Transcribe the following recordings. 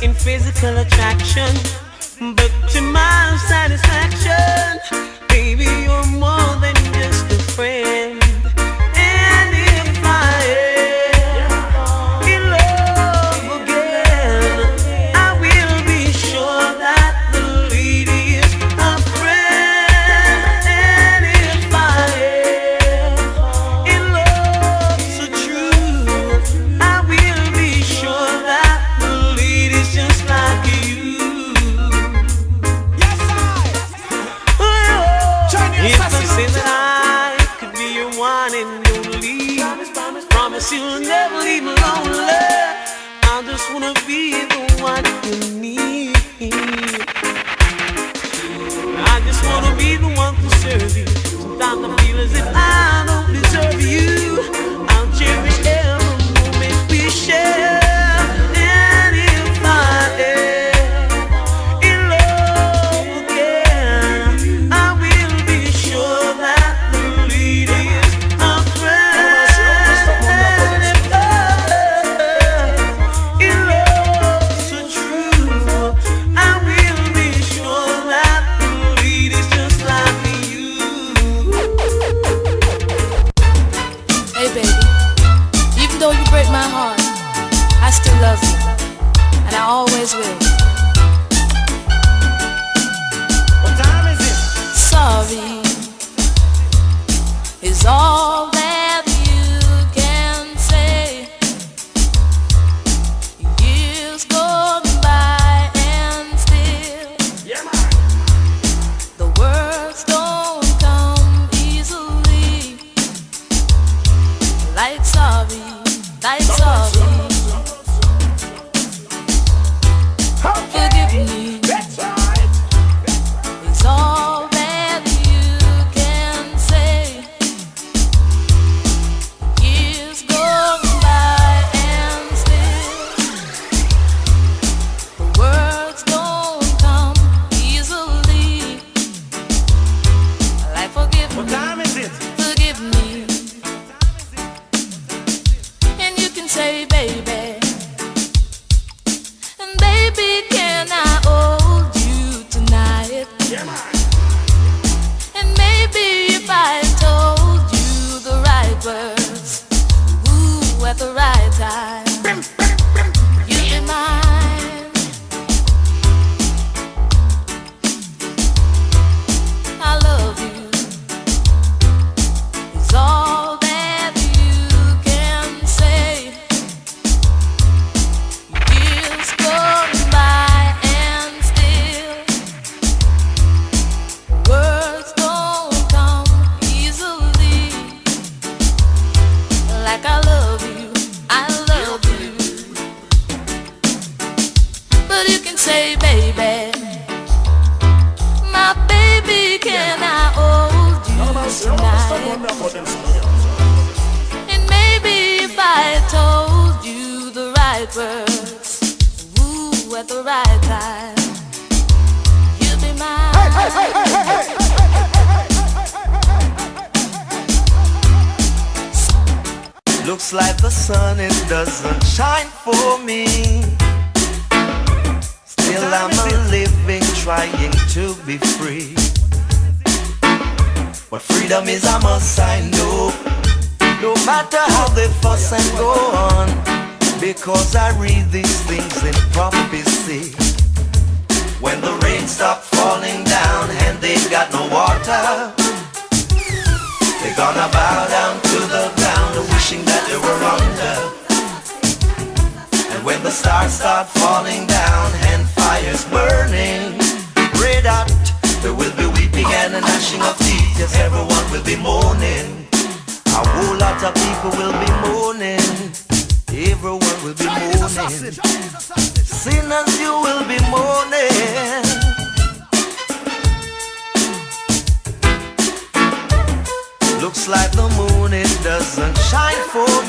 In physical attraction, but to my satisfaction, baby, you're more than just a friend. And if I am in love again, I will be sure that the lady is a friend. And if I am in love so true, I will be sure that just like you. Yes, if I say that I could be your one and only, promise you'll never leave me lonely. I just wanna be the one you need. I just wanna be the one to serve you. Sometimes I feel as if I don't deserve you. I'll cherish every moment we share. Always will. What time is it? Sorry is all that you can say. Years gone by and still, yeah, man, the words don't come easily. Like sorry, like sorry. Forgive me. That's right. It's all that you can say. Years go by and still the words don't come easily. Like forgive me. What time is it? Forgive me. And you can say, baby. Baby, can I hold you tonight? Yeah, man. And maybe if I told you the right words, ooh, at the right time, you'd be mine. I love you. It's all that you can say. Years gone by and still words don't come easily. Like I love you, I love you. But you can say, baby, my baby, can I hold you tonight? And maybe if I told you the right words, ooh, at the right time, you'll be mine. Hey, hey, hey, hey, hey. Looks like the sun, it doesn't shine for me. Still I'm a living, trying to be free. What freedom is I must I know. No matter how they fuss and go on, because I read these things in prophecy. When the rain stops falling down and they've got no water, they're gonna bow down to the ground, wishing that they were under. And when the stars start falling down and fire's burning,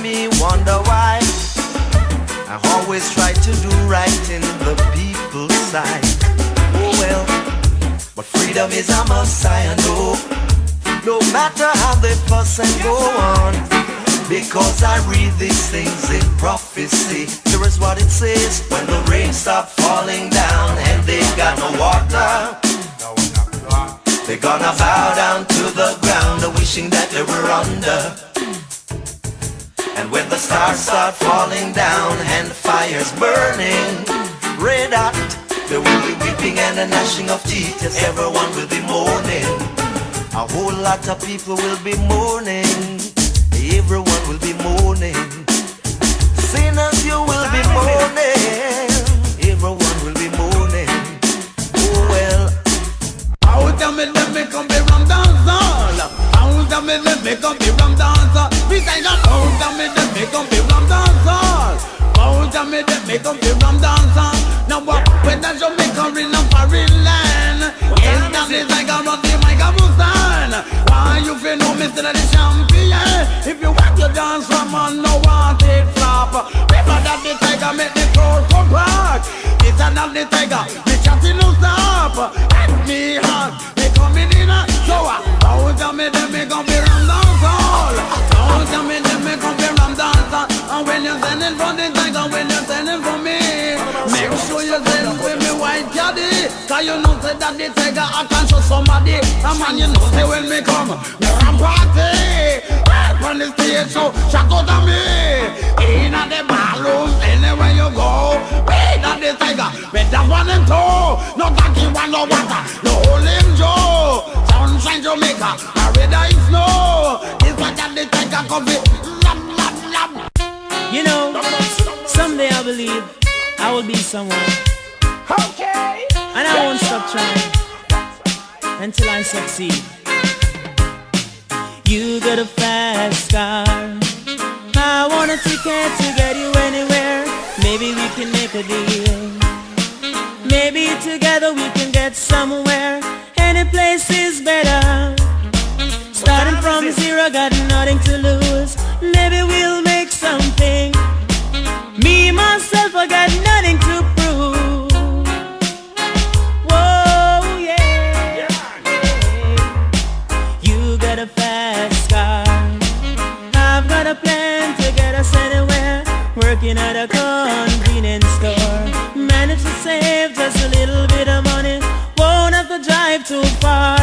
me wonder why I always try to do right in the people's sight. Oh well, but freedom is a must, I know. No matter how they fuss and go on, because I read these things in prophecy. Here is what it says: when the rain stops falling down and they got no water, they're gonna bow down to the ground, wishing that they were under. And when the stars start falling down and the fire's burning red hot, there will be weeping and a gnashing of teeth. Yes, everyone will be mourning. A whole lot of people will be mourning. Everyone will be mourning. Sinners, you will be mourning. Everyone will be mourning. Oh well. Out of me, let me come be rum dance all. Out of me, let me come be rum dance all. Beside that, out of me, let me come be rum dance all. Out of me, let me come be rum dance all. Now what? When the Jamaica in a foreign land, is that the tiger of the microphone? Why you feel no Mr. the champion? If you want your dance from on, no one take flop. Remember that the tiger make the crowd come back. It's another tiger, the chatting no stop. Me hot, me coming in a so out of me, then me gon' be rum dance all. Out of me, then me gon' be rum dance all. And when you're sending for the tiger, when you're sending for me, make sure you send with me white caddy. Cause you know say that the tiger I can show somebody. A man you know say when me come, me ram party. Right on the stage so shout out to me. In at the ballroom, anywhere you go. Wait at the tiger, with that one and two. No donkey one no water. No hole in Joe, sunshine Jamaica, I read I snow. This one that the tiger coffee, lap, lap, lap. You know, someday I believe I will be someone. Okay. And I won't stop trying until I succeed. You got a fast car, I want a ticket to get you anywhere. Maybe we can make a deal. Maybe together we can get somewhere. Any place is better. Starting from zero, got nothing to lose. Maybe we'll make something. Me, myself, I got nothing to prove. Whoa, yeah. You got a fast car, I've got a plan to get us anywhere. Working at a convenience store, managed to save just a little bit of money. Won't have to drive too far.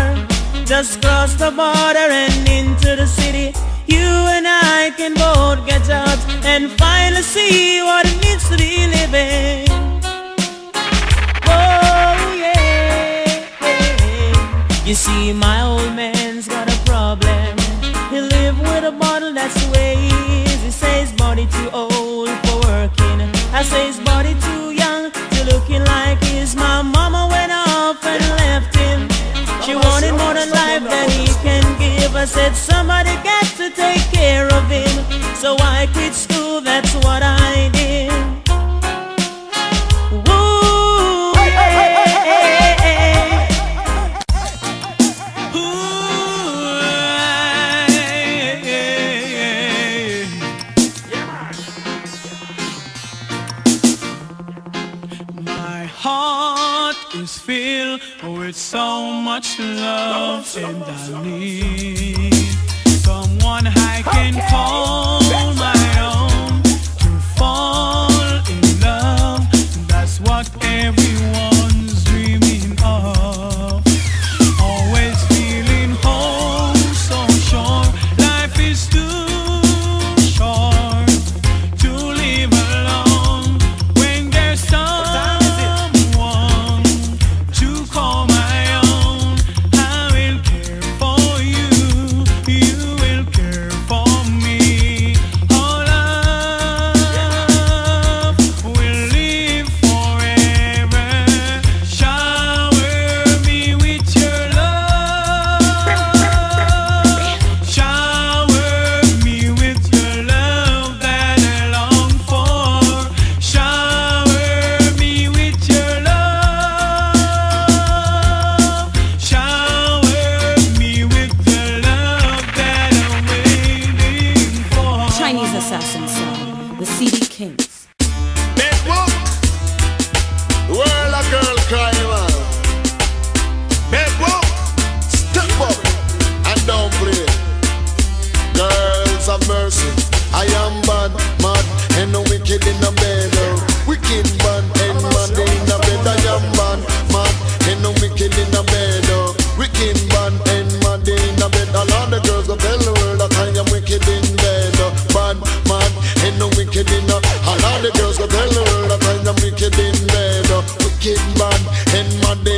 Just cross the border and into the city. You and I can both get jobs and finally see what it means to be living. Oh yeah. You see, my old man's got a problem. He live with a bottle, that's the way he is. He says his body too old for working. I say his body too young to looking like his. My mama went off and left him. She wanted more than life that he can give. I said somebody got to take care of him. So I quit school, that's what I did. Woo, My heart is filled with so much love, and I need someone I can call my own to fall in love. That's what everyone's dreaming of. Always feeling home, so sure life is too short to live alone. When there's someone to call my own, I will care for you, you will care for me.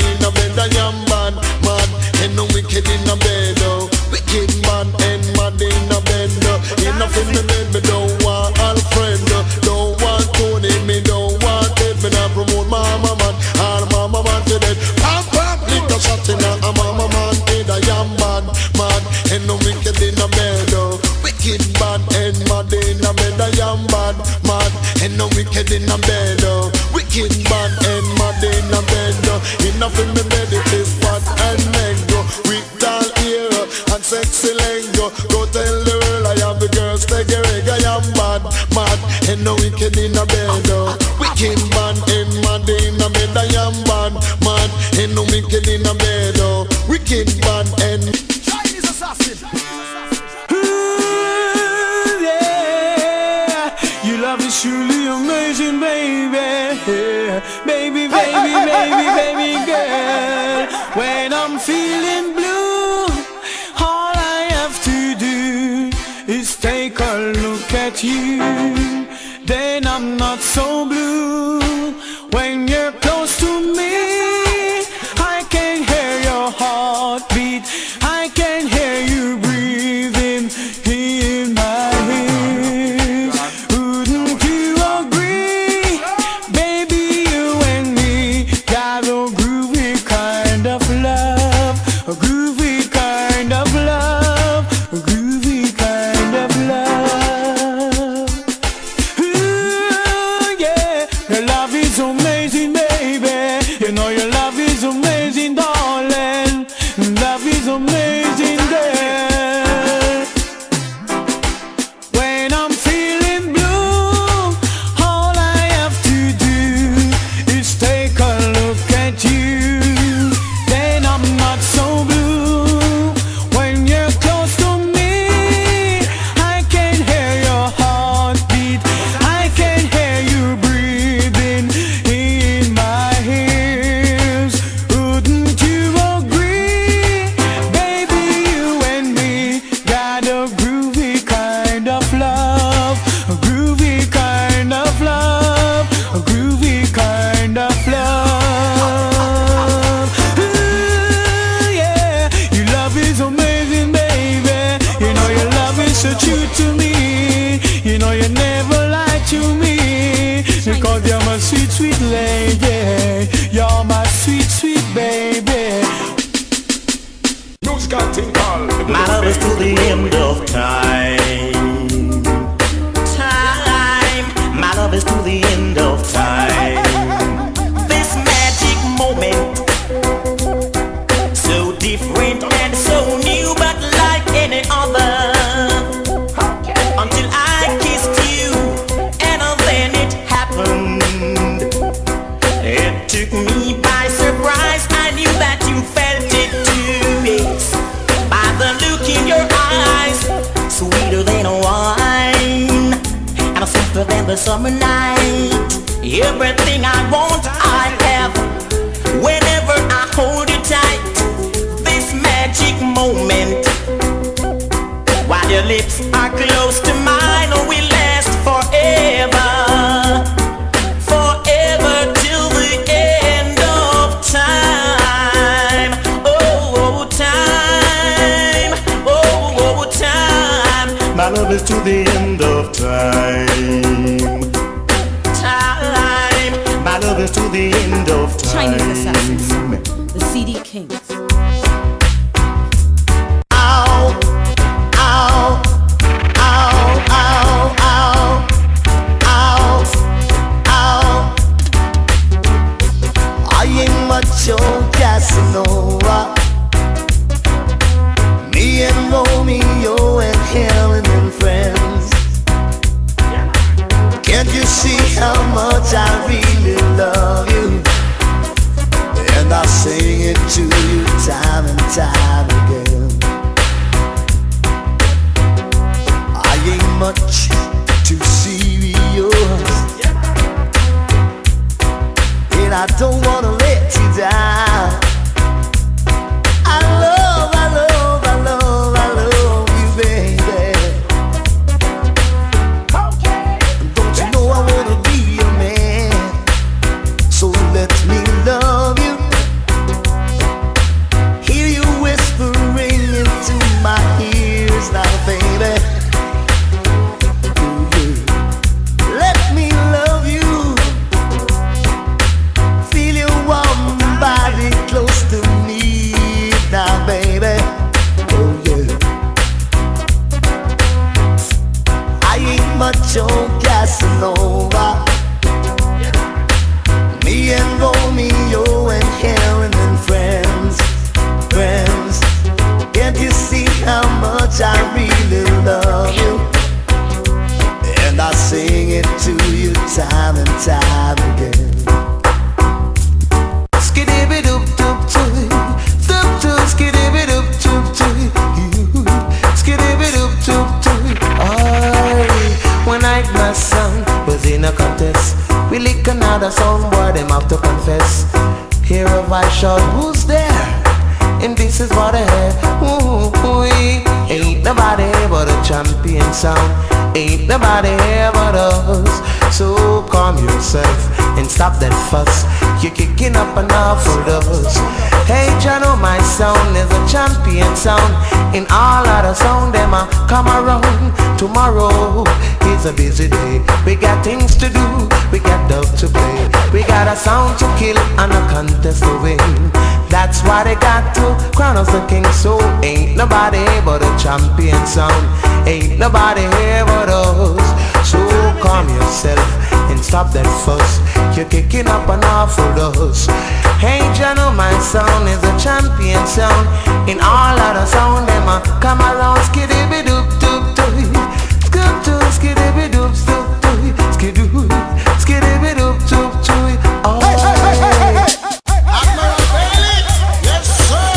in a bed, I am bad, mad, and no wicked in a bed, oh. Wicked man and mad in a bed, enough in the bed, me don't want Alfred, don't want Tony, me don't want Ted, me not promote mama man, all mama man to dead. Pam pam, lick a shot in a mama man head, I am bad, mad, and no wicked in a bed, oh. Wicked bad and mad in a bed, I am bad, mad, and no wicked in a bed, oh. Wicked bad and mad in a bed, enough in the bed, it is fat and mango, with tall ear and sexy lingo. Go tell the world I have the girls take a reggae. I am bad, mad, and no wicked in a bed, oh. Wicked bad and mad in a bed. I am bad, mad, and no wicked in a bed, oh. Wicked bad and Chinese assassin. Ooh, yeah. Your love is truly amazing, baby. Baby, baby, baby, baby girl. When I'm feeling blue, all I have to do is take a look at you. Then I'm not so blue. When you're close to me, I can hear your heartbeat. I can hear you breathing in my ears. Wouldn't you agree? Baby, you and me got a groovy kind of love. A groovy kind of love. A groovy kind of love. Ooh, yeah. Your love is amazing, baby. You know your love is amazing, darling. Love is amazing, girl. When I'm feeling blue, all I have to do is take a look at you. Then I'm not so blue. When you're close to me, I can hear your heartbeat. I can hear you breathing in my ears. Wouldn't you agree? Baby, you and me got a groovy kind of love. A groovy kind of love. A groovy kind of love. Ooh, yeah. Your love is amazing, baby. You know your love is so true to me. You know you never lie to me. Because you're my sweet, sweet lady. You're my sweet, sweet baby. My love is to the end of time. Time. My love is to the end of time. This magic moment, so different and so new, but like any other. Until I kissed you, and then it happened. It took me by surprise. I knew that you felt it too. Yes. By the look in your eyes, sweeter than wine, and softer than the summer night. Everything I want, I have. Whenever I hold you tight, this magic moment, while your lips are close to mine, will last forever. Forever till the end of time. Oh, time. Oh, time. My love is to the end of time. Time. My love is to the end of time. Chinese assassins, the CD Kings. Ow, ow, ow, ow, ow, ow, ow. I ain't much old Casanova. Me and Romeo and Helen and friends. Can't you see how much I really love you? And I sing it to you time and time again. I ain't much too serious, and I don't wanna let you down. I love, I love, I love, I love you, baby. Don't you know I wanna be your man? So let me love you. have to confess. Hear a voice shout, who's there? And this is what I hear. Ooh, ain't nobody but a champion sound. Ain't nobody here but us. So calm yourself and stop that fuss. You're kicking up an awful dust. Hey, you know my sound is a champion sound. In all other sound, them a come around. Tomorrow is a busy day. We got things to do, we got dub to play. We got a sound to kill and a contest to win. That's why they got to crown us the king. So ain't nobody but a champion sound. Ain't nobody here but us. So calm yourself and stop that fuss. You're kicking up an awful dust. Hey, you know my sound is a champion sound. In all other sound, them a come around. Skiddy doop doop doop, skip to skiddy doop doop doop, skidoo, skiddy doop doop doop. Oh. Admiral Felix, yes sir,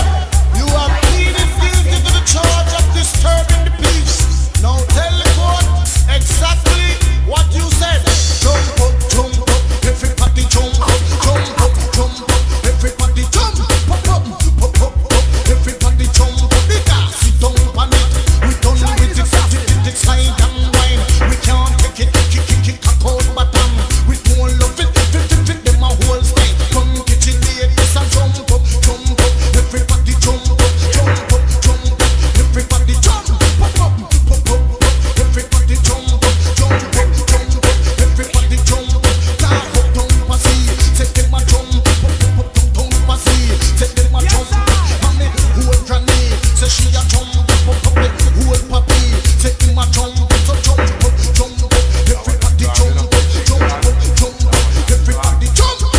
you are pleading guilty to the charge of disturbing the peace. Now tell the court exactly what you said. Jump up, everybody jump up, jump up, jump up, everybody jump up, everybody jump up. Because sit down on it, we done with it, slide and wine. We can't take it, kick a cold bottom. We don't love it, them a whole style. Come get it, ladies and jump up, everybody jump up, jump up, jump up, everybody jump up, everybody jump up, jump up, jump up, everybody jump up. Talk up, don't pass it, say them a jump up, don't pass it, say them a jump up. Mommy, who a granny, say she a jump up, who a papi, say him a jump up, so jump up, jump up, everybody jump up, jump up, jump up, everybody jump up,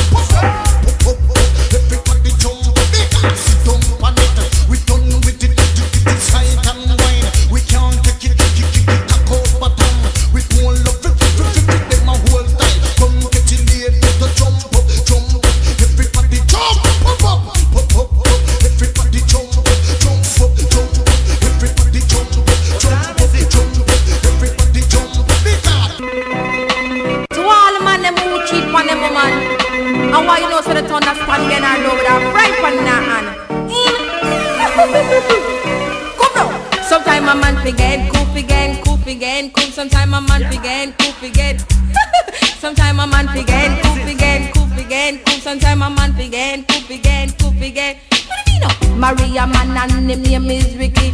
everybody jump up. Because sit down on it, we done with it, slide and wine. We can't take it, kick a cold bottom. We don't love it, them a whole style. Come get it late, to jump up, everybody jump up, everybody jump up, everybody jump up, everybody jump up. Because To all the man them who cheat on them woman, and why you know so they turn that stand again and over that fry pan in her hand. Come now. Sometime a man forget, cool again, cool again, cool. Sometime a man forget, cool again. Sometime a man forget, cool again, cool again, cool. Sometime a man forget, cool again, cool again. What do you mean? Maria man and him name is Ricky.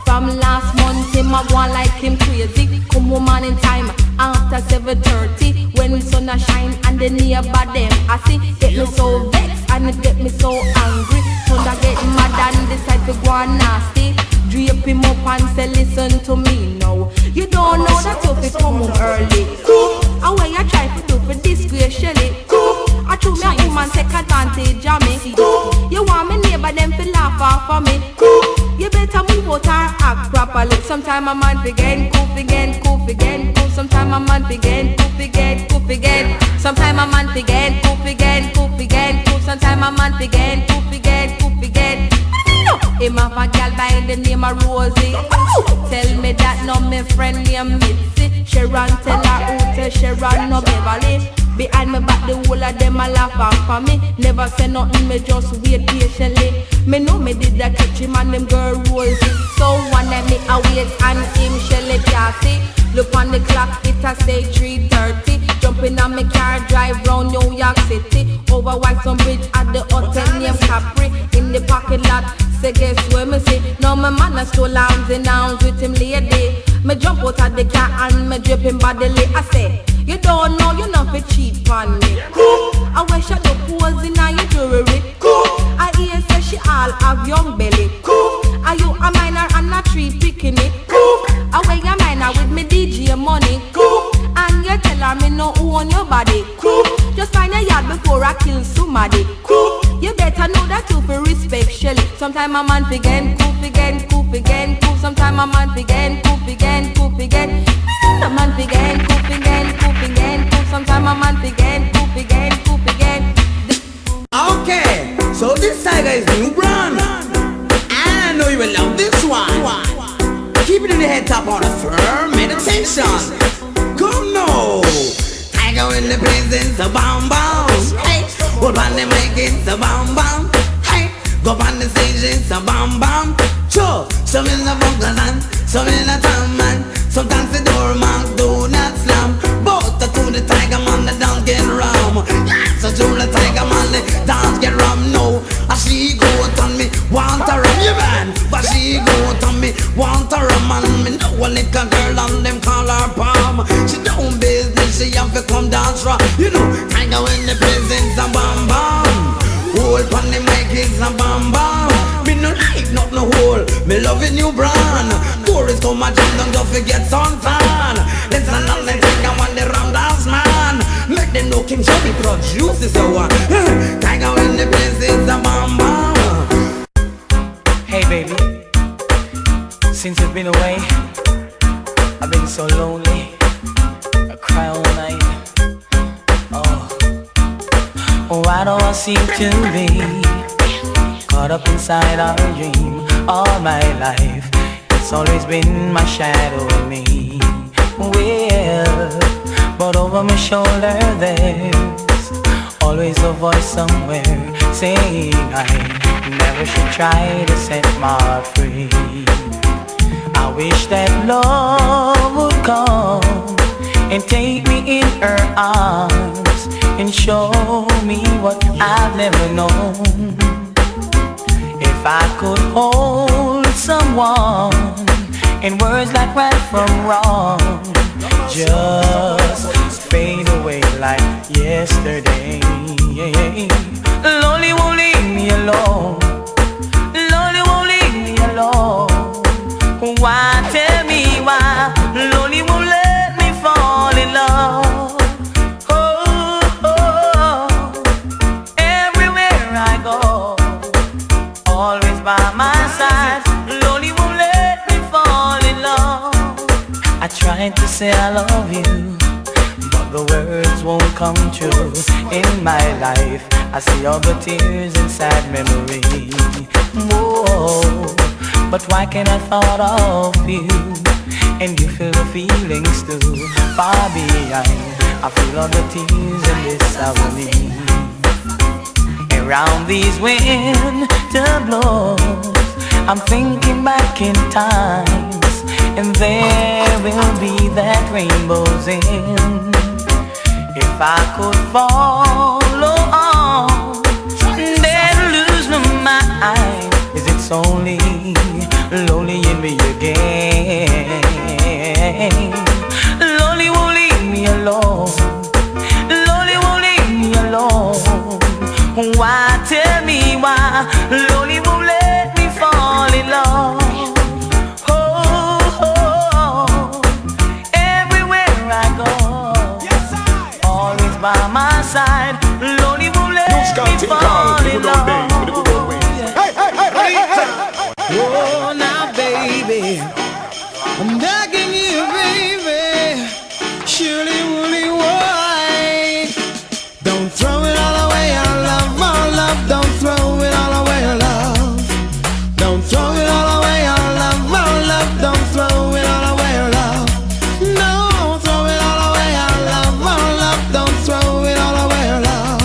From last month him a go on like him crazy. Come woman in time after 7:30 when sun a shine and the neighbor them I see get me so vexed and it get me so angry. Thunder get mad and decide to go on nasty. Drape him up and say listen to me now. You don't know that you fi come home early. And when you try to do for disgrace Shelly. I true me a woman take advantage of me. You want me neighbor them fi laugh off of me. You better move out or act properly. Sometime a man forget, cool again, cool again, cool. Sometime a man forget, cool again, cool again. Sometime a man forget, cool again, cool again, cool. Sometime a man forget, cool again, cool again. Him have a gal by the name of Rosie. Tell me that no me friend named Mitzi. Sharon tell her who tell Sharon no Beverly. Behind me back the whole of them a laugh for me. Never say nothing, me just wait patiently. Me know me did that catch him and them girl Rosie. So one day me a wait and him Shelly Cassie. Look on the clock, it a say 3:30. Jump in on me car, drive round New York City. Over Whitestone Bridge at the hotel named Capri. In the parking lot, say guess where me see. Now my man a stole arms and arms with him lady. Me jump out of the car and me drip him bodily. I say, you don't know you not fi cheat on me. I wish I do pose in on your jewelry. I hear say she all have young belly. Are you a minor and a tree picking it? I wear your minor with me DJ money. And you tell her me no own your body. Just find a yard before I kill somebody. You better know that you fi respect Shelly. Sometime a man forget, cool again, cool again, cool. Sometime a man forget, cool again, cool again. A man forget, cool again, cool again, cool. Sometime a man forget, cool again, cool again. Okay, so this tiger is new brand. I know you will love this one. Keep it in the head top on a firm meditation. Come now, tiger in the presence of bomb bombs. Hey, Hold on, they make it a bam bam. Hey, go on the stage, it's a bam bam. Sure, some in the bungalow, some in the town man. Sometimes the doorman do not slam. But to the tiger man, the dance get rum. So to the tiger man, the dance get rum. No, as she go on me, want a rum, you man. But she go on me, want a rum. And me know a little girl and them call her palm. She don't business, she have to come dance raw. You know, tiger when the presence a bam bam. Hold on the mic is a bam bam. Me no like not no hole. Me loving you brand. Tourists come a jam down, don't forget suntan. Listen on the tiger when the ram dance man. Make them know King Johnny produce this one. Tiger when the place is a bam bam. Hey baby, since you've been away, I've been so lonely. I cry all night. Oh, why do I seem to be caught up inside our dream all my life? It's always been my shadow in me. Well, but over my shoulder there's always a voice somewhere saying I never should try to set my heart free. I wish that love would come and take me in her arms and show me what I've never known. If I could hold someone in words like right from wrong, just fade away like yesterday. Lonely won't leave me alone. Lonely won't leave me alone. Why, tell me why? Lonely won't let me fall in love. By my side, lonely won't let me fall in love. I tried to say I love you, but the words won't come true. In my life, I see all the tears and sad memory. Whoa, but why can't I thought of you? And you feel the feelings too. Far behind, I feel all the tears in this agony. Around these winter blows, I'm thinking back in times, and there will be that rainbows in. If I could follow on, then lose my mind. Is it only lonely in me again? Lonely won't leave me alone. Lonely won't leave me alone. Why, tell me why? Lonely won't let me fall in love. Oh, everywhere I go, always by my side. Lonely won't let me fall in love. Oh, now baby, I'm begging you, baby, surely woolly white. Don't throw it all away, our love, our love. Don't throw it all away, our love. Don't throw it all away, our love, our love. Don't throw it all away, our love. No, throw it all away, our love, our love. Don't throw it all away, our love.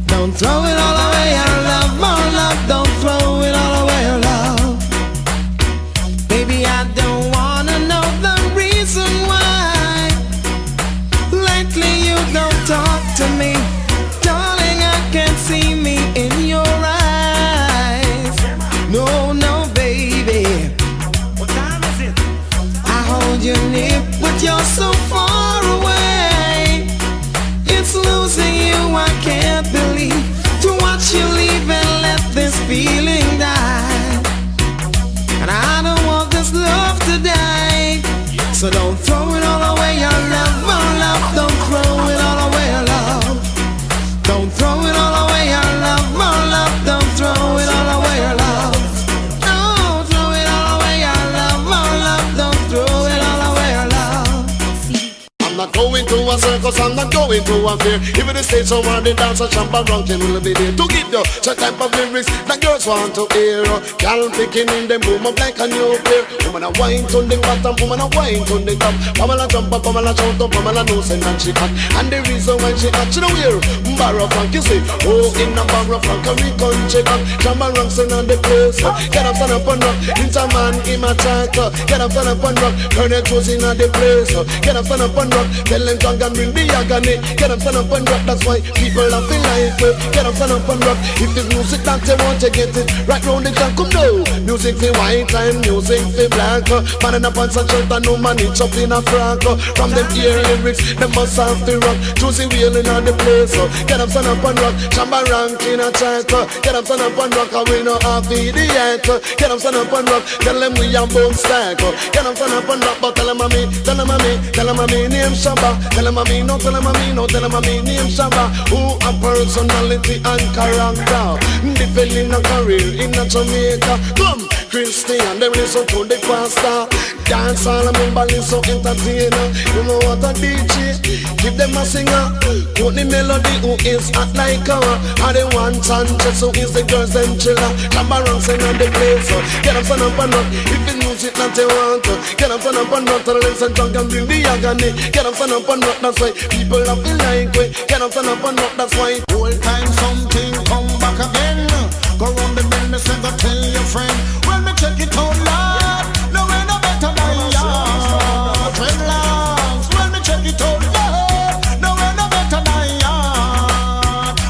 Don't throw it all away, our love, our love. Don't throw it all away, our love. Baby, I don't wanna know the reason why lately you don't talk to me. Darling, I can't see me in your eyes. No, no, baby. What time is it? I hold you near, but you're so far away. It's losing you, I can't believe. To watch you leave and let this feeling die. And I don't want this love to die. So don't throw it all away, your love, my love. Don't throw it all away, your love. Don't throw it all away, your love, my love. Don't throw it all away, your love. Don't throw it all away, your love, my love. Don't throw it all away, your love. I'm not going to a circus cause I'm not going to appear. Even the stage so on the dance, a champa ranking will be there to give you such type of lyrics that girls want to hear. Girl picking in them boom up like a nuclear. Woman a wine to the bottom, woman a wine to the top. Pamela jump up, Pamela shout up, Pamela knows and she hot. And the reason why she hot, she don't wear barra funk, you see. Oh, in a barra funk, we country hot. Champa ranking on the place. Get up, stand up and rock. Into man, him attack. Get up, stand up and rock. Colonel choosing on the place. Get up, stand up and rock. Tell them drunk and bring the agony. Get up, stand up and rock. That's why people have feel like get up, stand up and rock. If it's music that they want to get it right round the clock, come now. Music for white and music for black. Man in a pants and shirt and no man it's up in a frock. From them ear lyrics, them must have to rock. Choosing wheeling on the place. Get up, stand up and rock. Shamba rank in a track. Get up, stand up and rock. And we know half idiot. Get up, stand up and rock. Tell them we are both stack. Get up, stand up and rock. But tell them me, tell them me, tell them me name Shamba. Tell them me, no, tell them me, no, tell them me name Shamba. Who a personality and character, defending a career in a Jamaica. Come, Christian, they listen to the pastor. Dance all and everybody so entertainer. You know what a DJ, give them a singer. Put the melody who is hot like her. And the one chance who is the girls and chiller. Come around sing on the place. Get up, stand up and rock. If it's music that you want, get up, stand up and rock. Tell them and drunk and bring the agony. Get up, stand up and rock. That's why people have been like it. Get up, stand up and rock. That's why whole time something come back again. Go round the business and go tell your friend. Well, me check it out loud. No way no better than ya. Dreadlocks. Well, me check it out loud. No way no better than ya.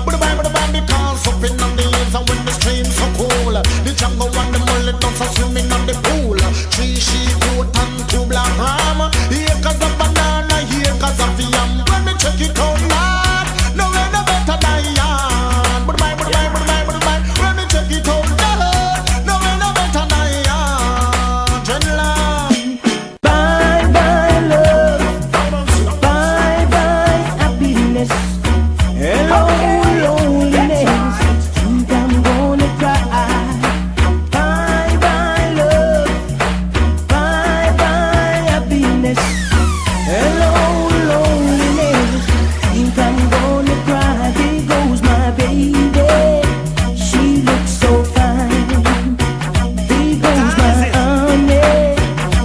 But the Bible because up in on the hills and when the streams so cool, the jungle and the mullet dogs are swimming on the pool. 3 sheep, goat and 2 black ram. Here cause of banana, here cause of yam. Well, me check it out loud. No way no better than ya. But the Bible, when me check it out loud. No way no better than ya. Dreadlocks. Bye bye love, bye bye happiness. Hello loneliness, think I'm gonna cry. Bye bye love, bye bye happiness. Hello loneliness, think I'm gonna cry. There goes my baby, she looks so fine. There goes my honey,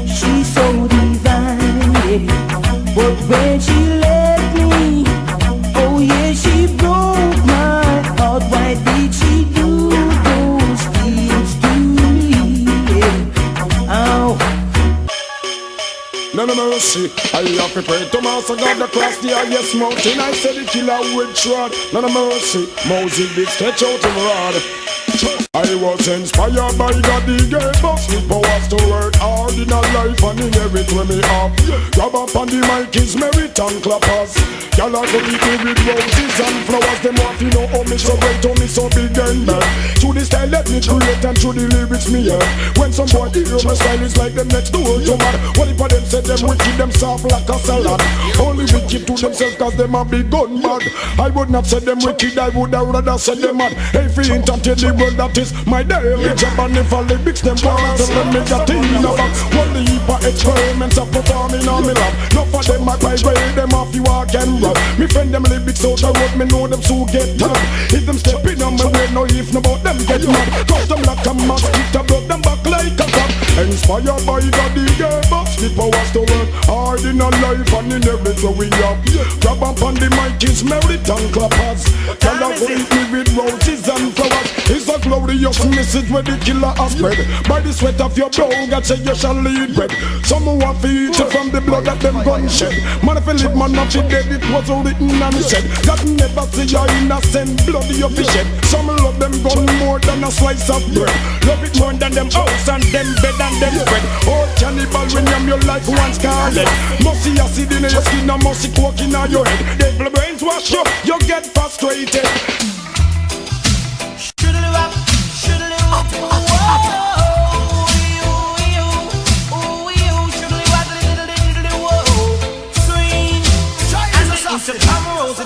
she's so divine. Yeah. But when she left me, oh yeah, she broke my heart. Why did she do those things to me? Yeah. Ow. None of mercy, I have to pray to Master God across the highest mountain. I said the killer with shroud. None of mercy, Moses did stretch out his rod. I was inspired by God, he gave us the powers to work hard in a life and inherit when we have. Grab up on the mic is merit and clappers. Y'all are going to with roses and flowers. Them want to know how me so great, how me so big and bad. Through the style let me create and through the lyrics me hear. When some boy hear my style is like them next door to mad. What if them say them wicked, them soft like a salad. Only wicked to themselves cause them a big gun mad. I would not say them wicked, I would have rather say them mad. Hey, free entertain the world, that is my daily job. And if I lyrics them want to let me get in the back. One heap of experiments are performing on me lab. Not for them I pray them off you walk and rap. Me friend them lyrics out the road, me know them so get tired. If them stepping on my way, no if no about them get mad. Cause them like a mosquito, blood them back like a cop. Inspired by God, he gave us the powers to work hard in a life and in everything we have. Grab up on the mic is merit and clappers. Tell us we live with roses and flowers. It's a glorious message where the killer has spread. By the sweat of your brow, God say you shall lead bread. Some who want to eat it from the blood that them gun shed. Man if you live, man not dead, it was written and said. God never see your innocent blood you fi shed. Some love them gun more than a slice of bread. Love it more than them house and them bed and them bread. Oh cannibal when you have your life one scarlet. Musty acid in your skin and musty coke in your head. Devil brains wash you get frustrated.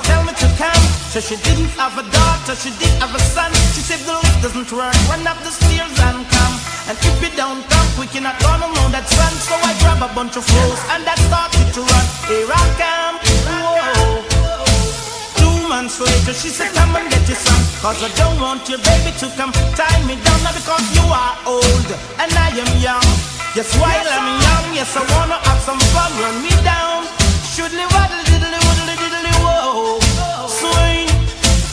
Tell me to come, so she didn't have a daughter, she did have a son. She said the lift doesn't work, run up the stairs and come. And if you don't come quick, you're not gonna know that son. So I grab a bunch of flows and I started to run. Here I come, whoa. 2 months later, she said, come and get your son, cause I don't want your baby to come tie me down. Not because you are old and I am young. Yes, while I'm young, yes, I wanna have some fun. Run me down, shoodly waddle diddly woodly diddly whoa. Swing,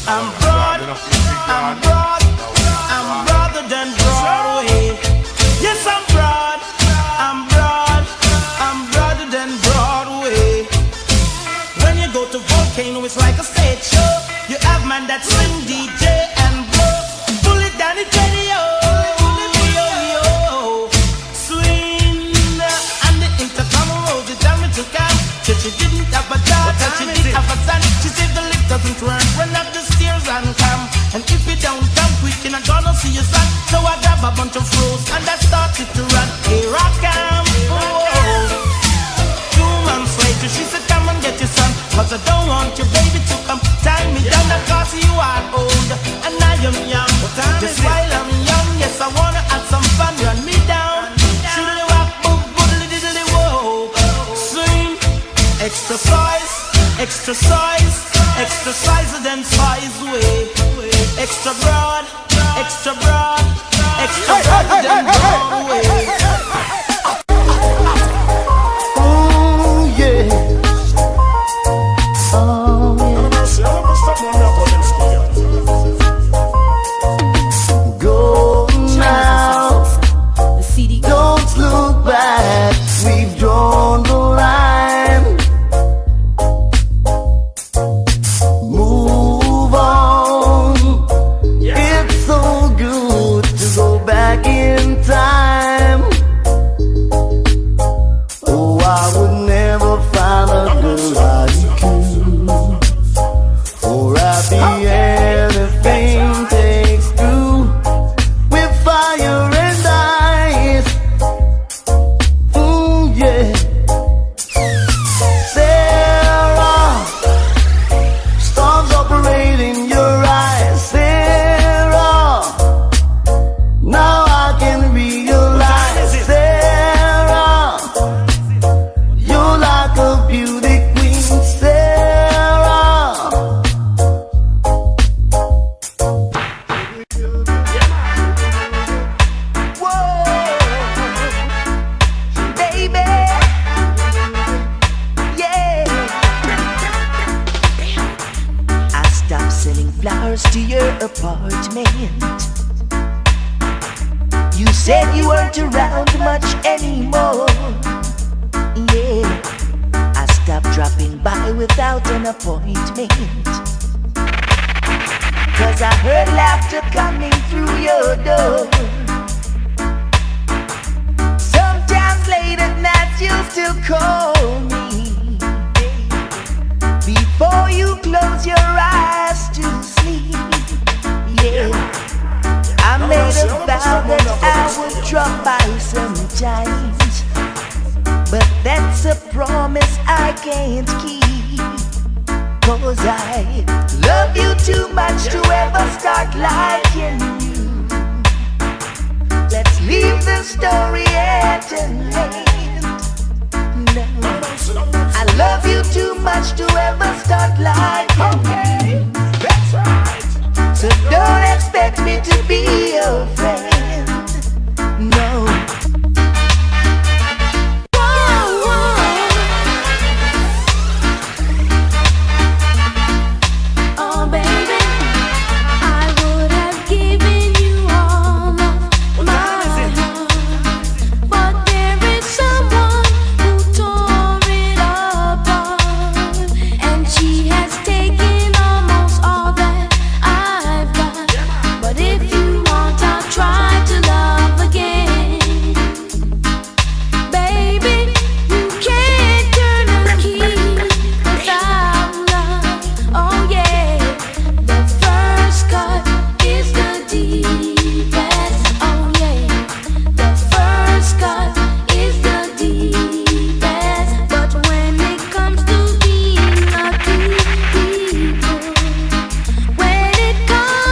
I'm broad, I'm broad, I'm broader than Broadway. Yes, I'm broad, I'm broad, I'm broader than Broadway. When you go to Volcano, it's like a stage show. You have man that swing, DJ and blow. Pull it down, it's ready, yo. Swing, and the intercom rose, it tell me to come. She didn't have a daughter, she did have a son. She said the lift doesn't work, run up the stairs and come. And if you don't come quick, you're not gonna see your son. So I grab a bunch of flows and I started to run. Here I come, oh. 2 months later, she said, come and get your son, cause I don't want your baby to come tie me down. Because you are old and I am young. Just while I'm young, yes, I wanna have some fun. Run me down, shoodly walk, boop, boodly diddly whoa. Swing, exercise, exercise, exercise than size way. Extra broad, extra broad, extra broad than Broadway. Oh yeah. Oh yeah. Go now. Don't look back. We've drawn the line. Move on. It's so good to go back in time. Oh, I would never find a girl like you. For I'd be anything takes two with fire and ice. Yeah. Sarah, storms operate in your eyes. Sarah, now I can realize. Sarah, you're like a beauty queen. Sarah, whoa, baby, yeah. I stopped sending flowers to your apartment. You said you weren't around much anymore. Yeah, I stopped dropping by without an appointment. Cause I heard laughter coming through your door. Sometimes late at night you'll still call me before you close your eyes to sleep. Yeah, I made a vow that I would drop by sometimes, but that's a promise I can't keep. Cause I love you too much to ever start liking you. Let's leave the story at an end. No, I love you too much to ever start liking you. That's right. So don't expect me to be your friend. No. Oh baby, I would have given you all of my heart, but there is someone who tore it apart, and she has taken almost all that I've got. But if you want, I'll try to love again. Baby, you can't turn a key without love. Oh yeah, the first cut is the deepest. Oh yeah, the first cut is the deepest. But when it comes to being a deep people, when it comes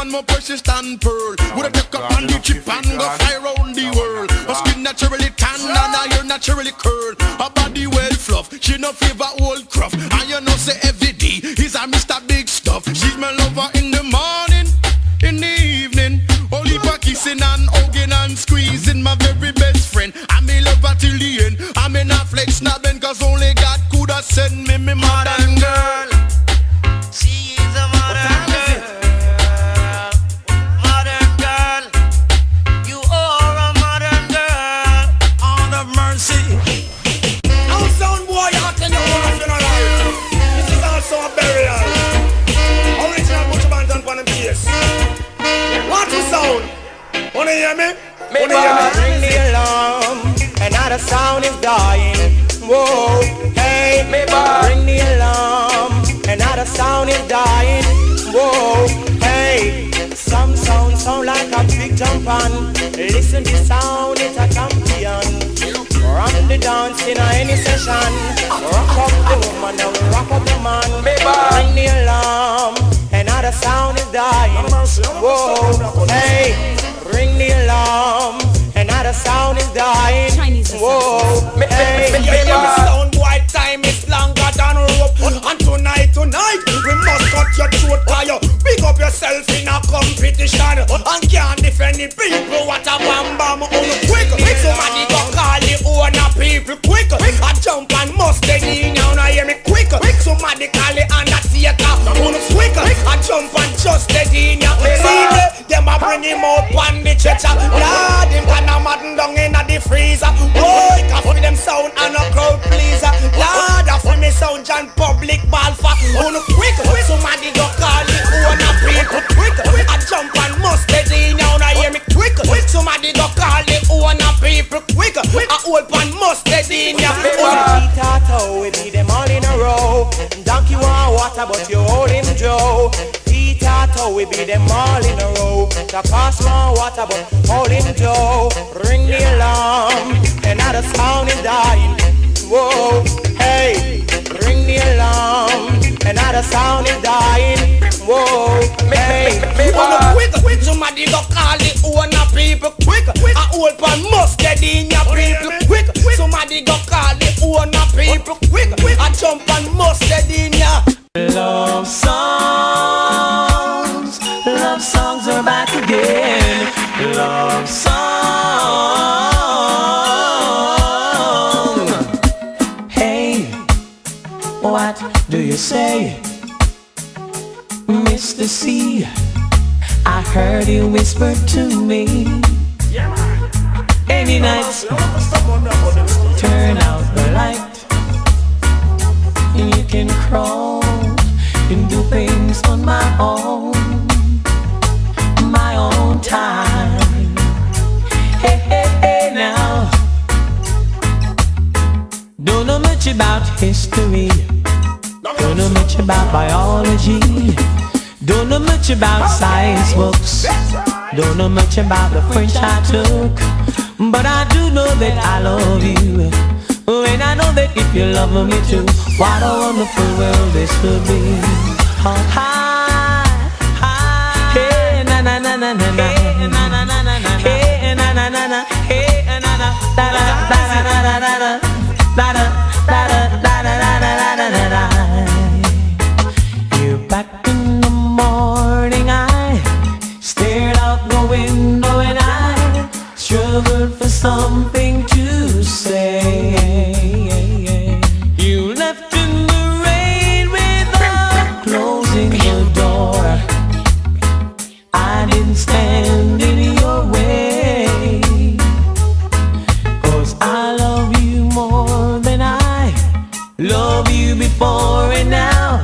diamond more precious than pearl. Would I take up on the chip and go fly round the world? Her skin naturally tan and her hair naturally curl. Her body well fluff, she no favor old cruff. And you know say every day is a Mr. Big Stuff. She's my lover in the morning, in the evening. Only for kissing and hugging and squeezing. My very best friend, I may love her till the end. I'm in a flex snapping cause only God could have sent me modern girl. She is a modern girl. Modern girl. You are a modern girl. On of mercy. Now sound boy, you attend your own funeral. This is also a burial. Original Butcher Banton on the bass. What you sound? Wanna hear me? Ring the alarm, another sound is dying. Whoa, hey, ring the alarm, another sound is dying. Whoa, hey, some sound like a big jump on. Listen, the sound is a champion. From the dance in any session, rock up the woman and rock up the man. Ring the alarm, another sound is dying. Whoa, hey, ring the alarm, another sound is dying. Whoa, hey, sound boy, time is longer than rope. And tonight, we must cut your throat. Cause you pick up yourself in a competition and can't defend the people. What a bam bam on quick. Somebody go call the owner people quick. I jump and must take in now, now hear me quick. Somebody call the undertaker on quick. I jump and just take in now. See them a bring him up on the stretcher. Lord, him can a madden down in the freezer. Boy, can for them sound and a crowd pleaser. Lord, for me sound John public ball for on quick. Somebody go call the owner people quick. I jump and must take in now, now hear me quick. Somebody go call the owner people quick. I hold and must take in now. Tato, we beat them all in a row. Donkey want water, but you holding Joe. Tato, we beat them all in a row. The cost want water, but holding Joe. Ring the alarm, another sound is dying. Whoa, hey, ring the alarm, another sound is dying. Whoa, hey, quick, somebody go call the owner people quick. I hold and must get in your people quick. Somebody go call the owner people quick. I jump and must get in ya. Love songs are back again. Love song. Hey, what do you say, Mr. C? I heard you whisper to me. Any night, turn out the light. You can crawl and do things on my own time. Hey, hey, hey now. Don't know much about history. Don't know much about biology. Don't know much about science books. Don't know much about the French I took. But I do know that I love you. And I know that if you love me too, what a wonderful world this could be. Oh, hi, hi. Hey, na na na na na na. Hey, na na na na na. Hey, na na na na. Hey, na na da da da da da da da da da da da da da da da. You're back in the morning. I stared out the window and I struggled for something to say. You left in the rain without closing the door. I didn't stand in your way, 'cause I love you more than I love you before. And now,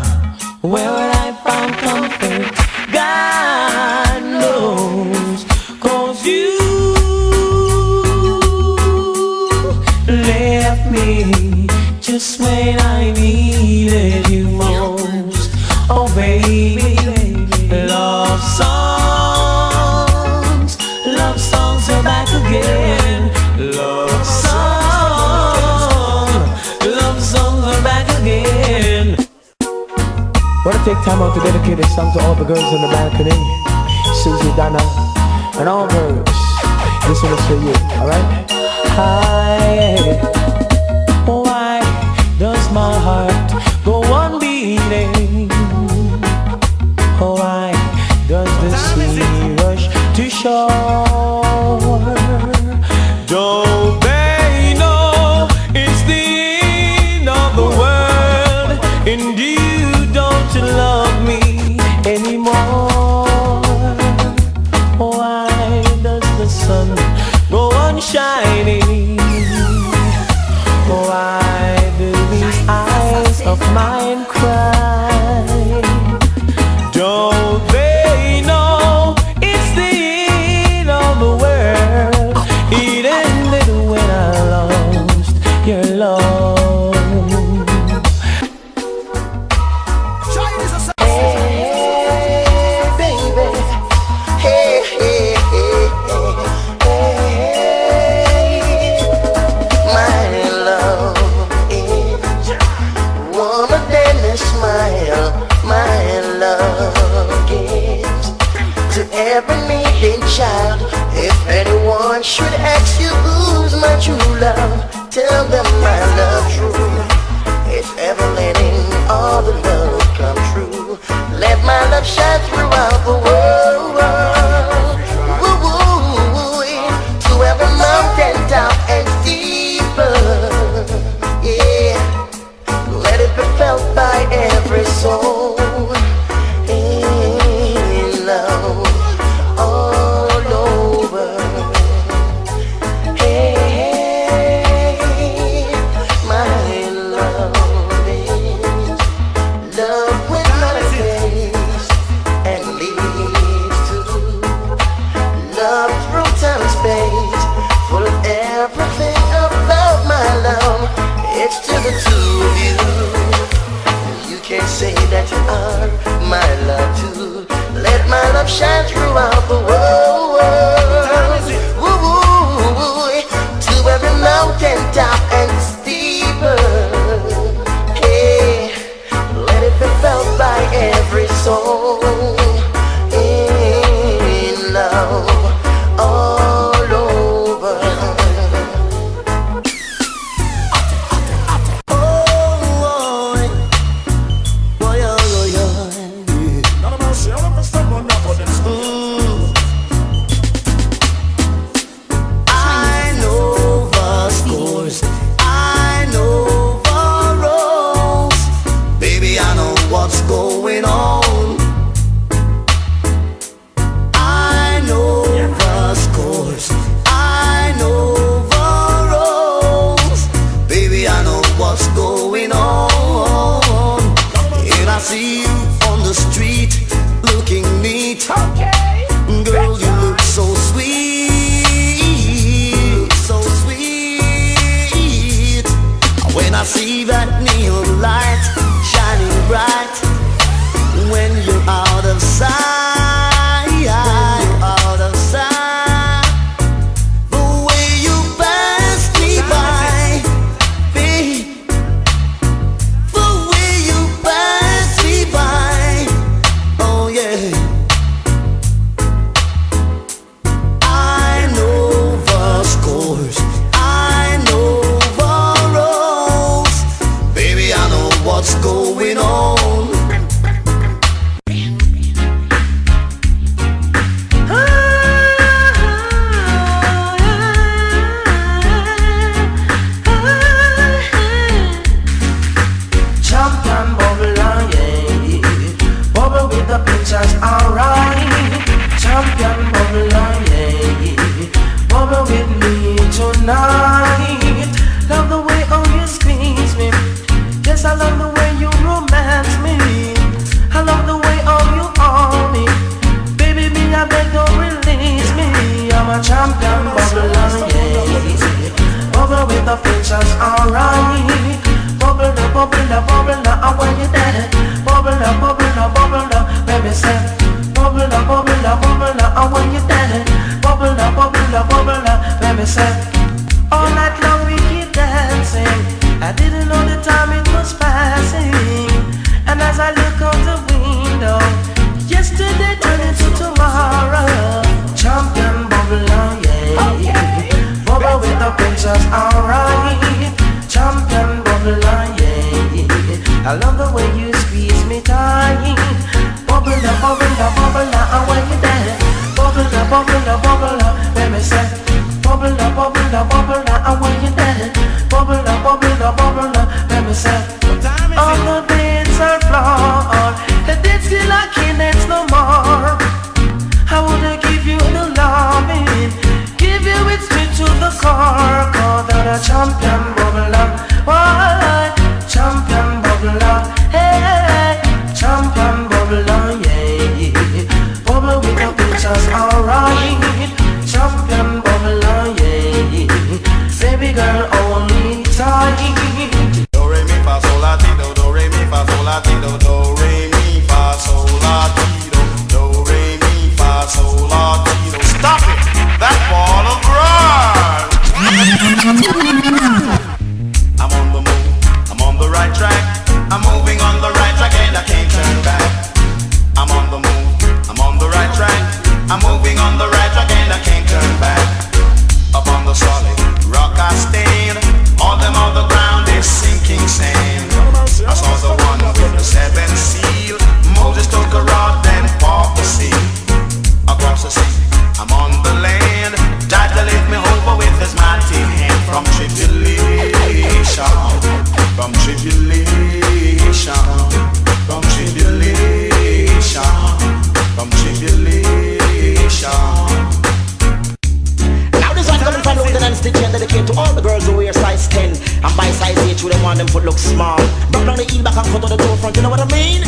where would I find comfort? God knows, 'cause you left me just when I needed you most. Oh baby, love songs are back again. Love songs are back again. Wanna take time out to dedicate this song to all the girls in the balcony. Susie Donna, and all birds. This one is for you, alright? Hi, why does my heart go on beating? Why does the sea rush to shore? Don't they know it's the end of the world, and you don't love me anymore? Why does the sun go on shining? Why do these eyes of mine cry? Don't they know it's the end of the world? It ended when I lost your love. Hey, baby. Hey, hey, hey, hey, my love is warmer than a smile. My love gives to every needing child. If anyone should ask you who's my true love, tell them my love true. It's ever letting all the love come true. Let my love shine throughout the world. Woo, woo, woo, to every mountain top and steeple. Yeah, let it be felt by every soul. In love all over. Hey, my love is love without a face and leads to love through time and space. Full of everything about my love. It's to the two of you. You can't say that you are my love too. Let my love shine throughout the world. Woo, woo, woo, to every mountain top and steeple. Hey, let it be felt by every soul. In love all over. I know the scores, I know the roles. Baby, I know what's going on. I know the scores, I know the roles. Baby, I know what's going on. And I see you on the street looking neat. Girl, you look so sweet, so sweet. When I see that neon light shining bright, when you're out of sight, out of sight, the way you pass me by, babe, the way you pass me by, oh yeah. I know the scores, I know the roles. Baby, I know what's going on. Champion bubble, yeah. Bubble with the pictures, alright. Champion bubble, yeah. Bubble with me tonight. Love the way oh you squeeze me. Yes, I love the way you romance me. I love the way oh you own me. Baby, me I beg don't release me. I'm a champion bubble, yeah. Bubble with the pictures, alright. Bubble, bubble, I want you there. Bubble, bubble, baby say. Bubble, I want you there. Bubble, baby say. All night long we keep dancing. I didn't know the time it was passing. And as I look out the window, yesterday turned into tomorrow. bubble up, let me say. Bubble up, and when you're dead, bubble up, let me say. All the beats are flawed, the dead still are it's no more. I wanna give you the loving, give you it straight to the core. Call that a champion bubble up, why? Champion bubble up, hey, champion bubble up, yeah. Bubble with the pictures, alright. Champion bubble up, yeah. Baby girl, only tight. Do re mi fa sol la ti do, do re mi fa sol la ti do, do re mi fa sol la ti do, do re mi fa sol la ti do. Stop it! That ball of grass. I'm on the move, I'm on the right track, I'm moving on the right track and I can't turn back. I'm on the move, I'm on the right track, I'm moving on the right track and I can't turn back. Up on the solid rock I stand, all them on the ground is sinking sand. I saw the one with the seven seal, Moses took a rod and parted the sea. Across the sea, I'm on the land, God to lift me over with his mighty hand. From tribulation, from tribulation, from tribulation, from tribulation. Now this one coming from Road and Stitch and dedicated to all the girls who wear size 10 and buy size 8 who them want them foot look small. Broke down the heel back and cut on the toe front, you know what I mean?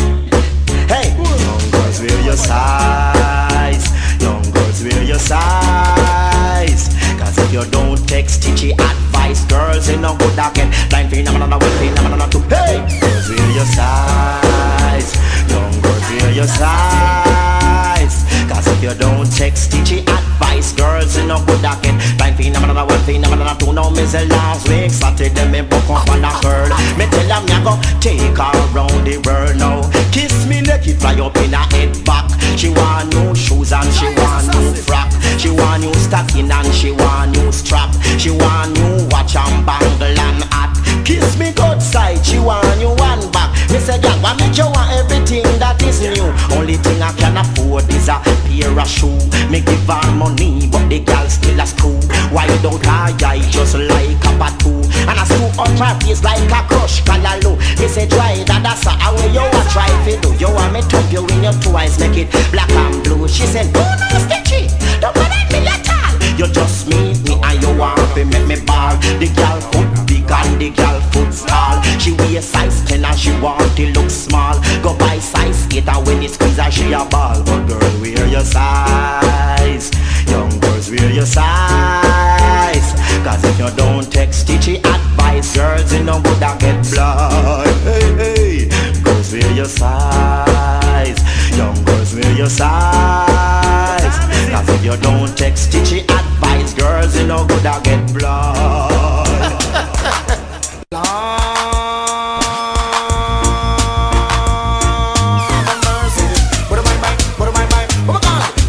Hey, young girls wear your size, young girls wear your size. Cause if you don't take stitchy advice, girls in no good again. Blind phenomenon, one phenomenon, two. Hey, girls wear your size, young girls wear your size. Cause if you don't take stitchy advice, girls in no good again. Blind phenomenon, one phenomenon, two. Now me say last week Saturday me book up on a girl. Me tell her me a go take her round the world now. Kiss me neck, it fly up in her head back. She want new shoes and she want new frock. She want new stocking and she want new strap. She want new watch and bangle and hat. Kiss me good side, she want you one back. Me say girl, what make you want everything that is new? Only thing I can afford is a pair of shoe. Me give her money, but the girl still a screw. Why don't her eye just like a tattoo? And I screw up her face like a crush callaloo. Me say try that, that's how you a try to do. You want me to you in your twice, make it black and blue. She said, oh no, Stitchy, don't bother me at all. You just meet me and you want to make me ball. The girl foot big and the girl foot small. She wear size 10 and she want to look small. Go buy size 8 and when it squeeze her she a ball. But girl, wear your size, young girls wear your size. Cause if you don't take stitchy advice, girls in no would get blind. Hey, hey, girls wear your size, young girls wear your size. Cause if you don't take stitchy advice, girls in no good get blind.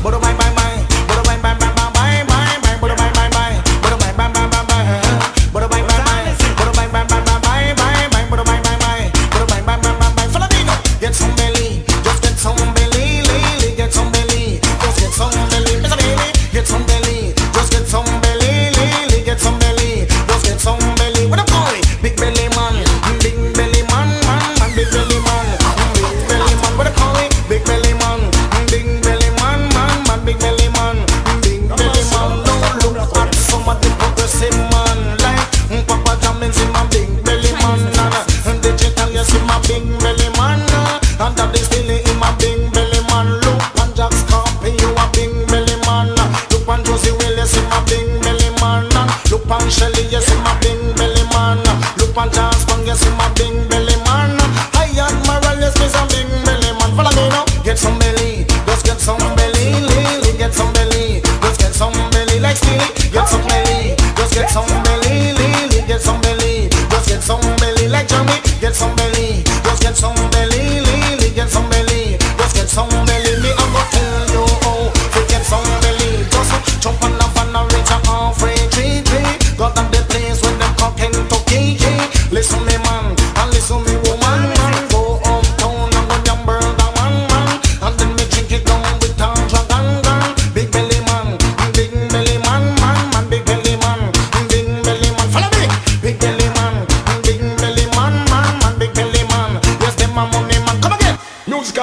But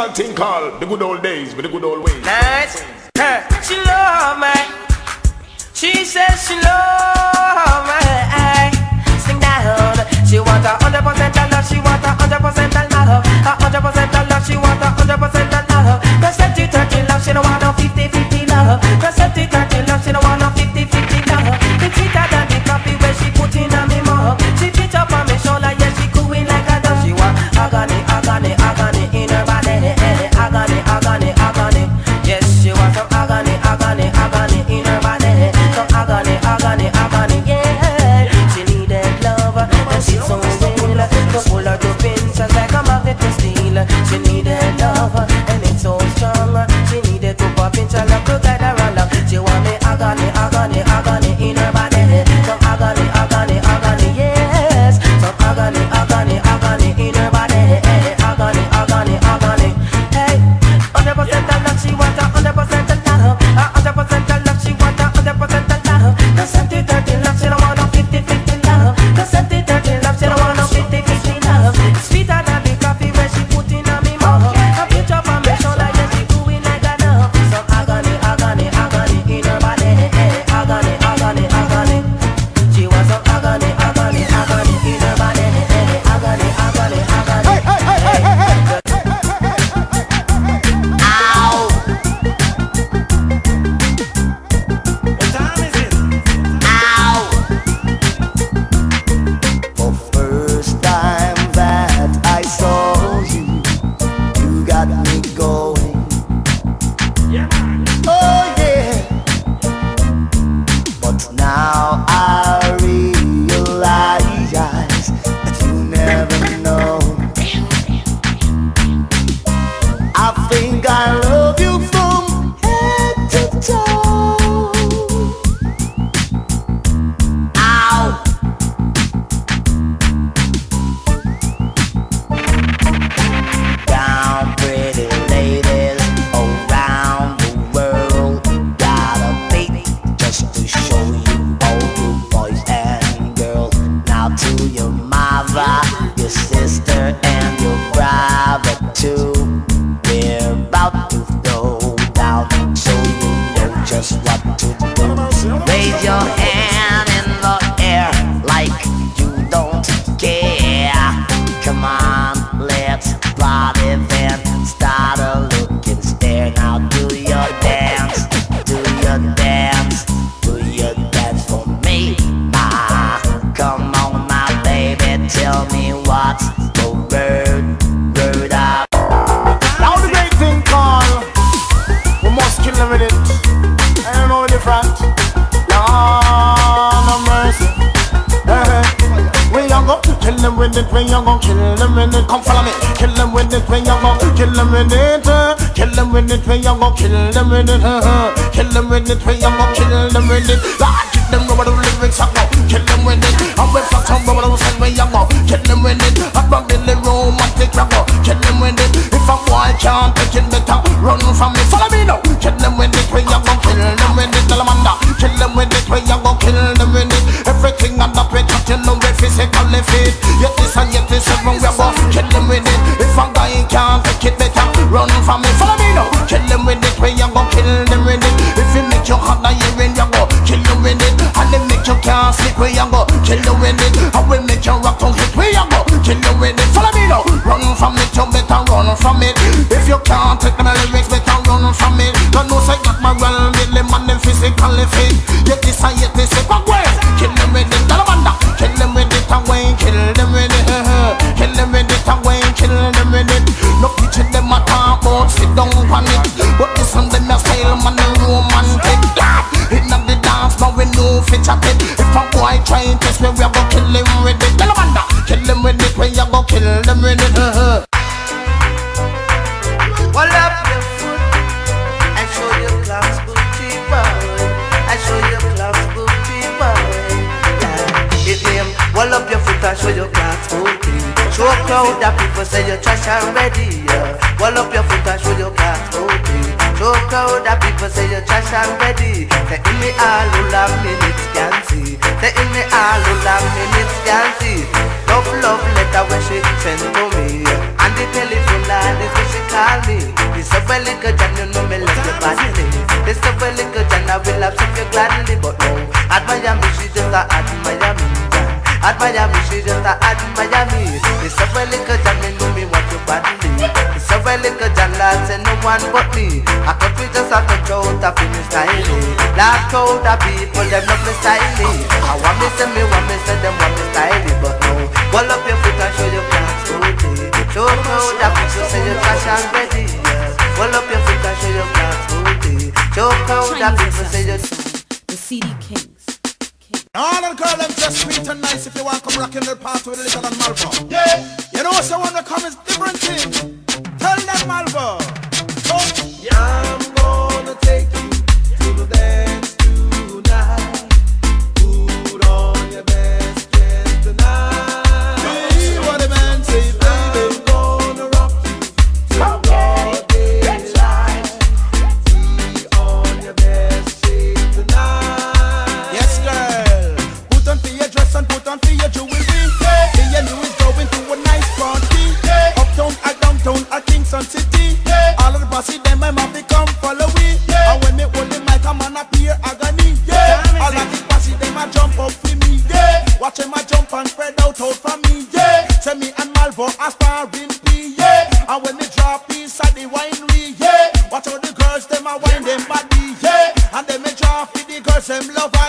special thing called the good old days with the good old ways. Nice. She love me. She says she love me. Sing down. She want 100% of love. She want 100% of love. 100% of love. She want 100% of love. The 70-30 love. She don't want no 50-50 love. The 70-30 love. She don't want no 50-50 love. It's sweeter than the coffee where she put in on me mug. She pitch up on me shoulder. Yeah, she cooing like a dove. She want agony, agony, agony in her body. Agony, agony, agony. Yes, she want some agony, agony, agony in her body. Some agony, agony, agony. Yeah, she needed love and she's so real. To pull her to pins just like a magnet to steel. She needed love and it's so strong. She needed to pop in her love to guide her along. She want me agony, agony, agony in her body. Some agony, agony, agony. Yes, some agony, agony, agony in her body. Agony, agony, agony. Hey, 100% of love, she want 100% of love. 100% of love, she want 100% of love. The 70-30 love, she don't want no 50-50 love. The 70-30 love, she don't want no 50-50 love. Sweeter than the coffee when she put in on me mug. A pitch up on me shoulder, yeah, she doing like a dove. Some agony, agony, agony in her body. Agony, agony, agony. She was some agony, agony, agony in her body. Agony, agony, agony. Hey, hey, hey, hey, hey, hey. Ow. What time is it? Ow. The first time that I saw you, you got me going. Oh yeah. But now I realize that you never know. I think I love you from head to toe. Ow. Down, pretty ladies around the world. Got a date just to show you all the boys and girls. Now to your mother, your sister, and your brother too. We're about to go down, so you know just what to do. Raise your hand in the air like you don't care. Come on, let's party then. Start a looking stare. Now do your dance, do your dance, do your dance for me. Ah, come on, my baby, tell me what's the word out. Now the great thing called, we must kill them with it. I don't know the different. Lord of mercy. We are going to kill them with it. We are going to kill them with it. Come follow me. Kill them with it. We are going to kill them with it. Kill them with it. We are going to kill them with it. Kill them with it. We are going to kill them with it. Lord, kill them rubber the lyrics up now. Kill them with it. And we fuck some rubber the sand. We are going to kill them with it. I'm not really romantic rapper. Kill them with it. If a boy can't take it better, run from me. Follow me now. Kill them with it. We are going to kill them with it. Alamanda. Kill them with it. We are going to kill them with it. Everything on that we touch, you know we physically fit. Yet this and yet this is wrong, we are both kill them with it. If a guy can't take it better, run from me. Follow me now. Kill them with it, we are gonna kill them with it. If you make your heart now you're in, you go kill them with it. And then make you can't sleep, we are go kill them with it. And we make your rock don't hit, we are go kill them with it. Follow me now. Run from it, you better run from it. If you can't take my lyrics, better run from it. Don't know say that my well, really man, them physically fit. Yet this and yet this is what way. Kill them with it, Talamanda. Kill them with it away, kill them with it. Kill them with it away, kill them with it. No picture them a talk about, sit down on it. But this and them a style, man, a romantic. It not the dance, but we know fit at it. If a boy try and test me, we a go kill him with it. Talamanda. Kill them with it, we a go kill them with it. Hold up your foot and show your class booty boy. And show your class booty boy. Hit him, hold up your foot and show your class booty. Show a crowd that people say you're trash and ready. Hold up your foot and show your class booty. Show a crowd that people say you're trash and ready. Say in me all who love minutes can see. Say in me all who love minutes can see. Love letter when she sent to me. And the telephone line is when she call me. well, little John, you know me love you badly. This a well, little John, I will accept you gladly. But no, at Miami, she just a at Miami. At Miami, she just a at Miami. This a well, little John, me know me want you badly. This a well, little John, lad, say no one but me. I could be just a touch out of me styling. Large crowd of people, them love me styling. I want me say them want me styling. But no, roll up your foot and show your class booty. Show crowd of people say you're trash and ready. Roll up your foot and show your class booty. Show crowd of people say you're the CD Kings. All the girls them just sweet and nice. If you want come rock in their part with a little and Malvo. Yeah, you know so when they come is different thing. Tell them Malvo. Yeah, I'm gonna take you to the dance tonight. Put on your best dress tonight. See what the man say, baby. I'm gonna rock you till broad daylight. Be on your best shape tonight. Yes, girl. Put on for your dress and put on for your jewelry. Me and you is going to a nice party. Uptown, at downtown, at Kingston City. All of the bossy them, I'm happy come follow me. And when me hold the mic, I'm on a pure agony. All of the bossy them, I jump up with me. Watch them, I jump and spread out from me. Say me and Malvo aspiring P. And when they drop piece at the winery. Watch all the girls, them I wine them body. And them me drop for the girls, them lover.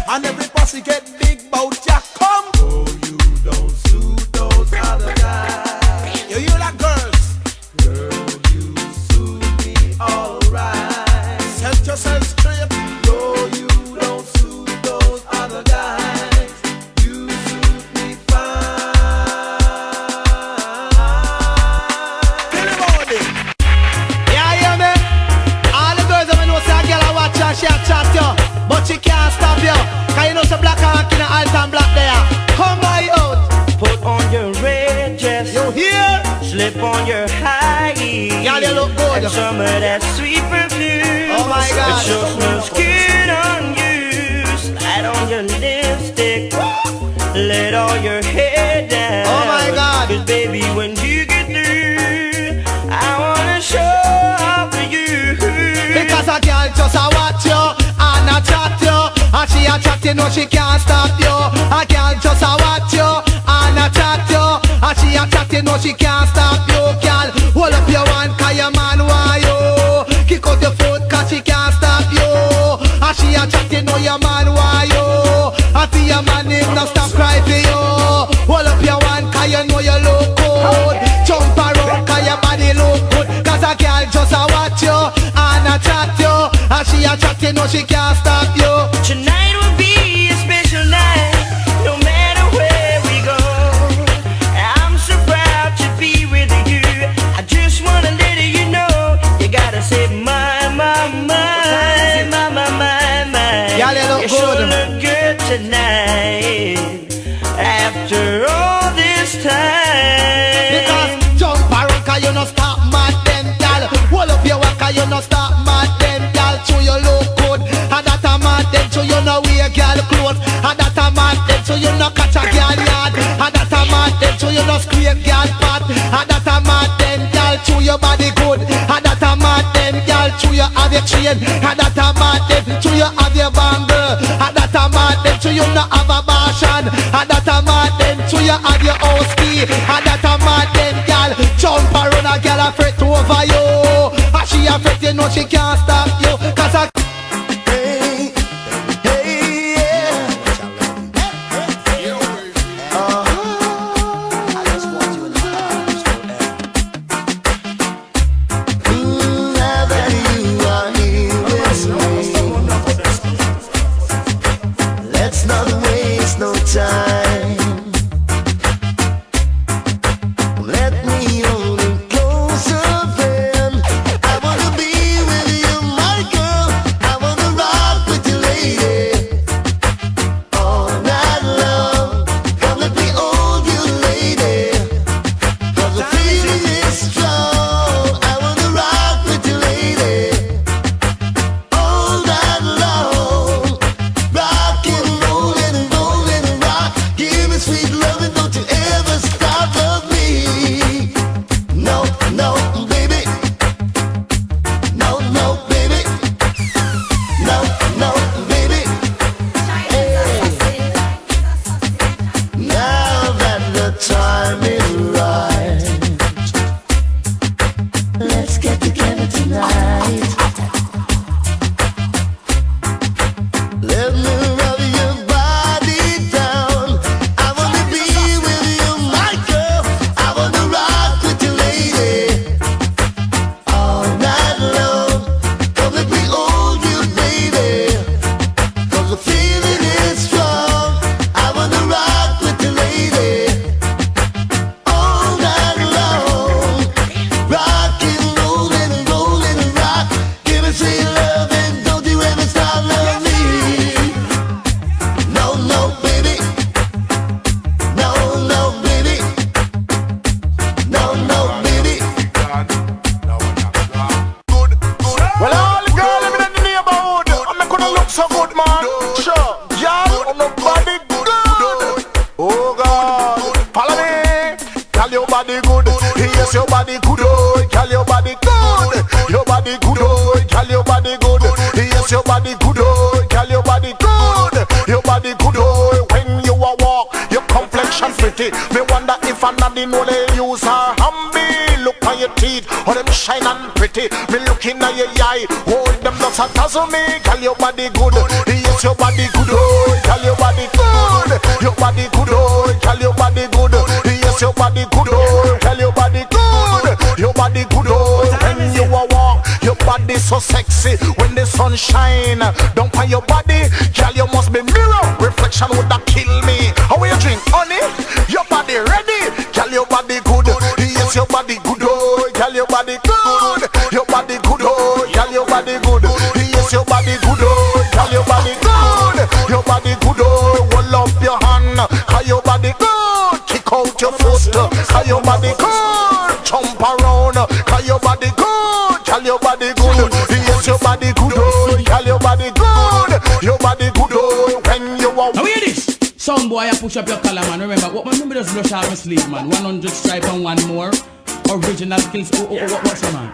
And every bossy get big bout ya. Come. Oh, you don't suit those other guys. You like girls. Girl, you suit me alright. Set yourself straight. No, you don't suit those other guys. You suit me fine. Kill him all day. Yeah, hear me? All the girls that know say a girl a watch her, she a chat you, but she can't stop you. 'Cause you know some black and in a alt and black there. Come by out. Put on your red dress. You hear? Slip on your high heels. Yeah, they look good. And some of that sweet perfume. Oh my God. It sure smells good on you. Slide on your lipstick. Let all your hair down. Oh my God. 'Cause baby, when you get through, I wanna show off for you. Because a girl just a watch you and a chat you, and she a chat you know she can't stop you. A girl just a watch you and a chat you, and she a chat you know she can't stop you. Girl, hold up your hand 'cause your man want you. Kick out your foot 'cause she can't stop you. And she a chat you know your man want you. And for your man him not stop cry for you. Hold up your hand 'cause you know you look good. Jump around 'cause your body look good. 'Cause a girl just a watch you and a chat you, and she a chat you know she can't stop you. Tonight will be a special night, no matter where we go. I'm so proud to be with you. I just wanna let you know, you gotta say my, my, my, my, my, my, my. Yeah, they look you sure good. look good tonight, after all this time. Because jump around 'cause you no stop mad them gal. Hold up your walk 'cause you no stop mad them gal. Show you look good, and that a mad them. Show you no wear gal clothes, and that a mad them. Show you no catch a gal yard, and that a mad them. Show you no scrape gal pot, and that a mad them gal. Show your body good, and that a mad them gal. Show you have your chain, and that a mad them. Show you have your bangle, and that a mad them. Show you no have a bashan, and that a mad them. Show you have your house key, and that a mad them gal. Jump around a gal a fret over you, and she a fret you know she can't stop you. 'Cause a Hey, hey, yeah. I just want you in my arms forever. Now that you are here with me, let's not waste no time. Let me hold you closer, friend. I wanna be with you, my time is right. Let's get together tonight. Let me rub your body down. I wanna be with you, my girl. I wanna rock with you, lady, all night long. Don't let me hold you, baby, 'cause the feeling is strong. I wanna rock with you, lady, all night long. Rockin', rollin', rollin', rock. Give me sweet love and don't you ever stop loving me. No, no, baby. No, no, baby. No, no, baby. Well, all the girls living in the neighborhood, I'm not gonna look so good, man. Sure, y'all, nobody good. Oh God, follow me. Tell your body good. Yes, your body good. Oh, tell your body good. Your body good. Oh, tell your body good. Yes, your body good. Oh, tell your body good. Your body good. Oh, when you a walk, your complexion pretty. Me wonder if another know they use her humby. Look on your teeth, oh them shine and pretty. Me looking at your eye, hold them just a tassel me. Tell your body good, yes your body good. Oh, tell your body good, your body good. Oh, tell your body good, yes your body good. Oh, tell your body good, your body good. Oh, when you a walk, your body so sexy. When the sun shine, don't find your body, girl you must be mirror. Reflection woulda kill me. How will you drink honey? Your body ready, girl your body good. Yes your body good. Oh, girl your body good. Your body good. Oh, girl your body good. Yes your body good. Oh, girl your body good. Your body good. Oh, hold up your hand, 'cause your body good. Kick out your foot, 'cause your body good. Jump around, 'cause your body good. Girl your body good. Yes your body good. Oh, girl your body good. Your body good. Oh, when you are. Now hear this. Some boy, I push up your collar, man. Remember, what man? Remember, just brush out my sleeve, man. 100 stripe and one more. Original skills. What's the man?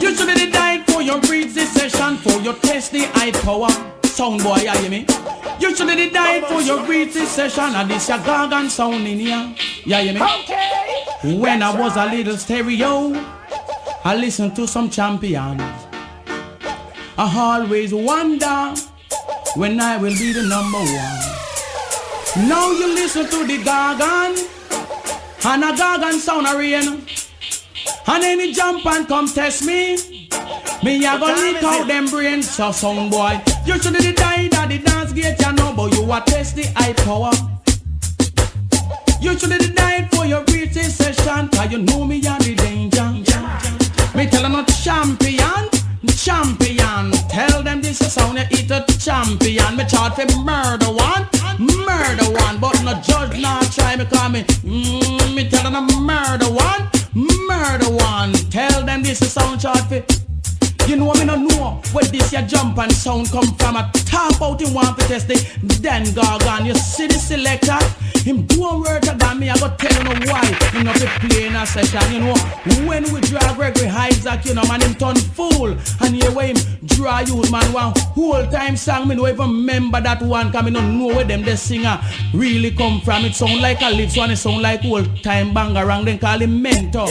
You should have died for your breezy session, for your testy eye power. Sound boy, you hear me? You should have died for your breezy session, and this your gargan sound in here. You hear me? Okay. When I was a little stereo, I listened to some champions. I always wonder when I will be the number one. Now you listen to the gargan, and a gargan sound a rain. And any jump and come test me, me a go leak out them brains. So sound boy, you should have died at the dance gate, you know, but you a test the high power. You should have died for your breathing session, 'cause you know me a the danger. Me tell them not champion. Champion, tell them this is sound you eat a champion. Me charge for murder one, but no judge not try me call me. Me tell them murder one. Tell them this is sound chart for. You know me no know where this your jump and sound come from. I talk out him want to test it. Then gargan, you see the selector. Him do a word about me, I go tell you know why. You know, be playing a session, you know. When we draw Reggae Isaac, you know, man, him turn fool. And here where him draw youth, man, one whole time song, me no even remember that one, cause me no know where them the singer really come from. It sound like a lips one, it sound like old time bangarang, then call him mentor.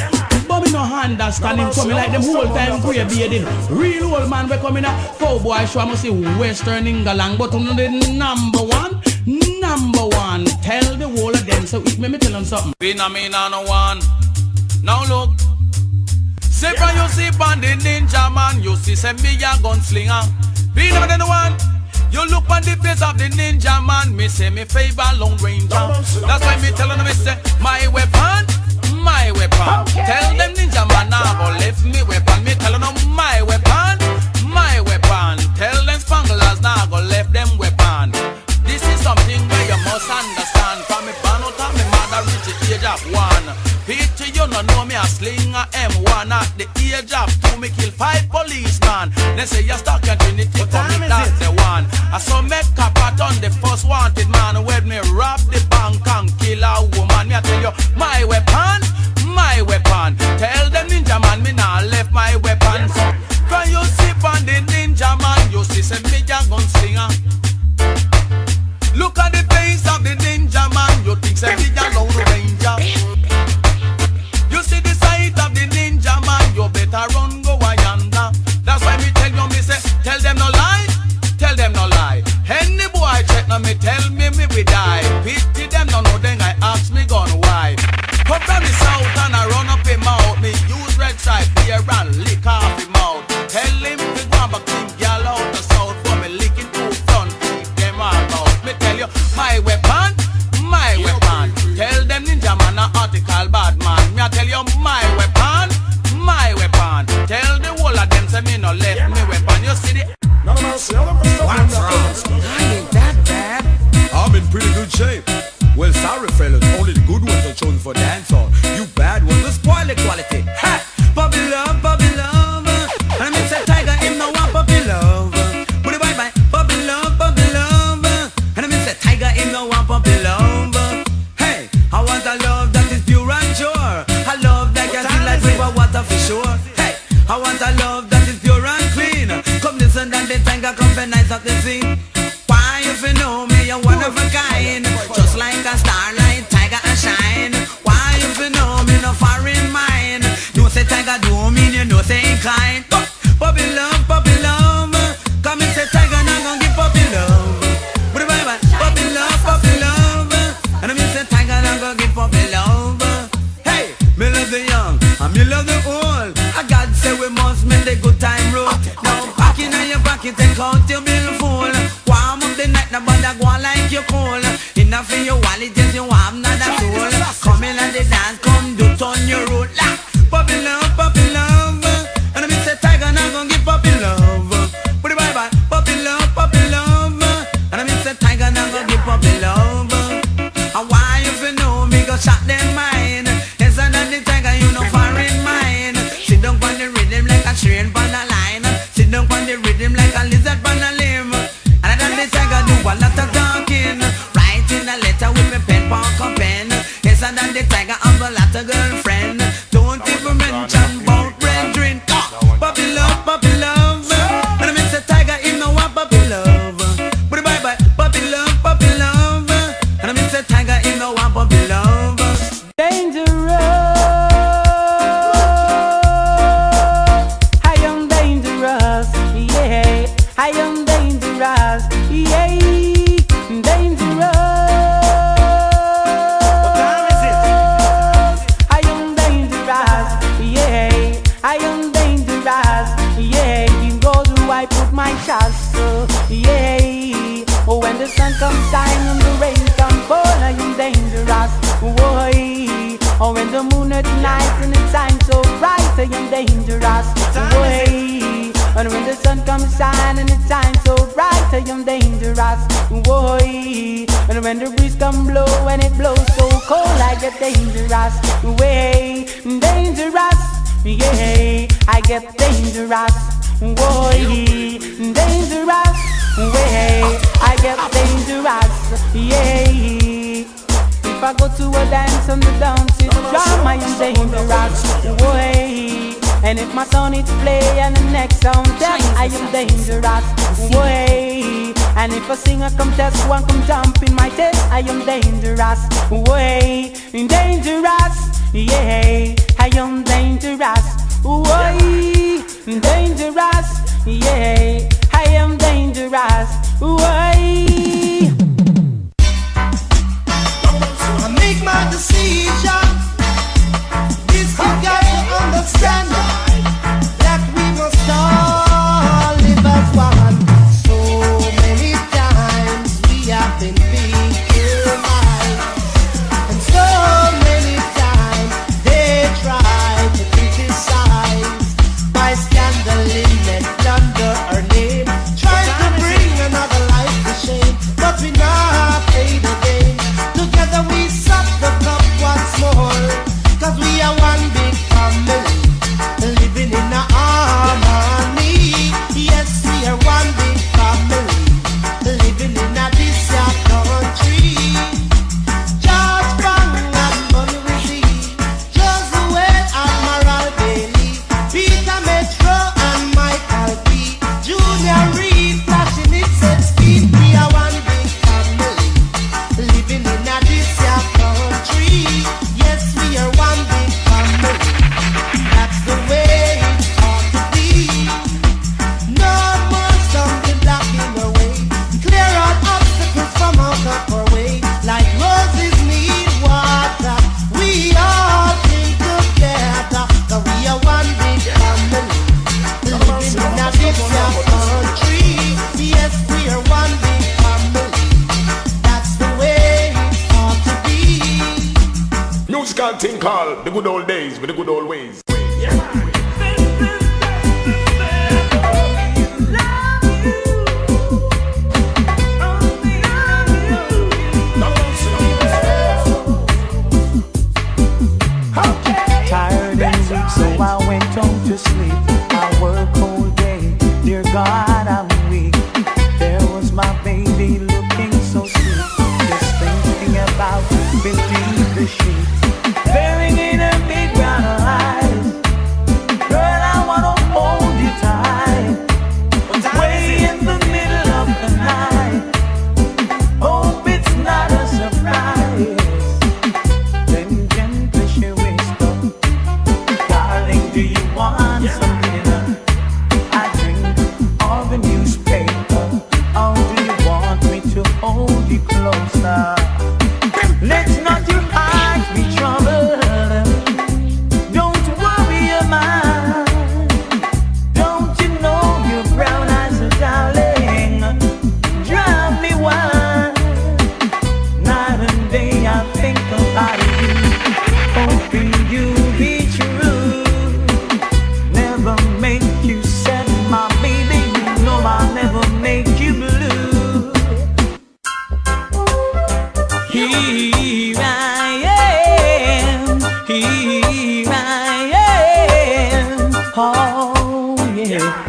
But me no understand him coming like them whole time graveyarding. Real old man we coming a cowboy show, I must say Western England, but you know the number one. Tell the whole of them, so it me tell them something. Been a me no one. Now look, say from you see on the ninja man, you see say me a gunslinger. Been a me no one. You look on the face of the ninja man, me say me favor long ranger. That's why me telling them, me say my weapon. Tell them ninja man now go left me weapon. Me telling them my weapon. Tell them spanglers now go left them weapon. This is something where you must understand. From me born out of me mother reach the age of 1. Picture you no know me a sling a M1 at the age of 2. Me kill 5 policemen. They say you stuck in Trinity, but me that's the one. I saw me cap on the first wanted man when me rob the bank and kill a woman. Me I tell you my weapon. Tell them ninja man me nah left my weapon. So when you sip on the ninja man, you see say me a gunslinger. Look at the face of the ninja man, you think say of the sea. Why if you know me, you're one of a kind. Just like a starlight, tiger and shine. Why if you know me, no foreign mind. You say tiger do mean, you know say incline. Puppy love, come and say tiger, now gon' give puppy love. Puppy love, and I mean say tiger, now gon' give puppy love. Hey, me love the young, and me love the old. I God say we must make the good time roll. Now back in your pocket and count your bill full. Warm up the night, the band go on like you cool. Enough in your wallet, yes you have not a soul. Come in and the dance, come do turn your road. Puppy love, and I mean say tiger, now gon' give puppy love. Put it bye, puppy love, and I mean say tiger, now gon' give puppy love. And why if you know me, go shot them mine. Yes, and then the tiger, you know foreign mind. Sit down on the rhythm like a train on a line. Sit down on the rhythm like a lizard on a limb. And then the tiger do a lot of talking. Writing a letter with my pen, punk and pen. Yes, and then the tiger have a lot of girlfriend. Don't even mention about brethren. Puppy love, and I miss the tiger, he know what puppy love. But bye, puppy love, and I miss the tiger, he know what puppy love. Dangerous, I am dangerous, yeah. I am dangerous, yeah. Dangerous, I am dangerous, yeah. I am dangerous, yeah. You go to I put my shots, yeah. Oh, when the sun comes shine and the rain comes fall, I am dangerous, boy. Oh, when the moon at night and it shines so bright, I am dangerous, boy. And when the sun comes shine and it shines so bright, I am dangerous, boy. And when the breeze come blow and it blows so cold, I get dangerous, way. Dangerous, yeah. I get dangerous, boy. Dangerous, way. I get dangerous, yeah. If I go to a dance and the dance is drum, I am dangerous, way. And if my song is play and the next sound tell, I am dangerous, way. And if a singer come test one come jump in my test, I am dangerous, way. Dangerous, yeah. I am dangerous, way. Dangerous, yeah. I am dangerous, way. I make my decision. This you got to understand that we must all live as one. So many times we have been victimized, and so many times they try to criticize by scandalizing and slander our name, trying to bring another life to shame. But we not play the game. Together we suck the cup once more, 'cause we are one big family, living in a harmony. Yes, we are one big family, living in a this country. George Brown and Money we see, Josué Admiral Bailey, Peter Metro and Michael B, Junior Reed flashing it said speed. We are one big family, living in a this country. Yes, we are one big family. That's the way it ought to be. No more something blocking the way. Clear out obstacles from out of our way. Like roses need water, we all cling together. 'Cause we are one big family, living in a this country. Yes, we are one big family. That's the way it ought to be. Musical thing called the good old days with the good old ways. Tired and weak, so I went home to sleep. I work all day, dear God, I'm weak. There was my baby looking so sweet, just thinking about beneath the sheets, bearing in her big brown eyes don't lie to you. Hoping you'll be true. Never make you sad, my baby. You know I'll never make you blue. Here I am. Here I am. Oh yeah.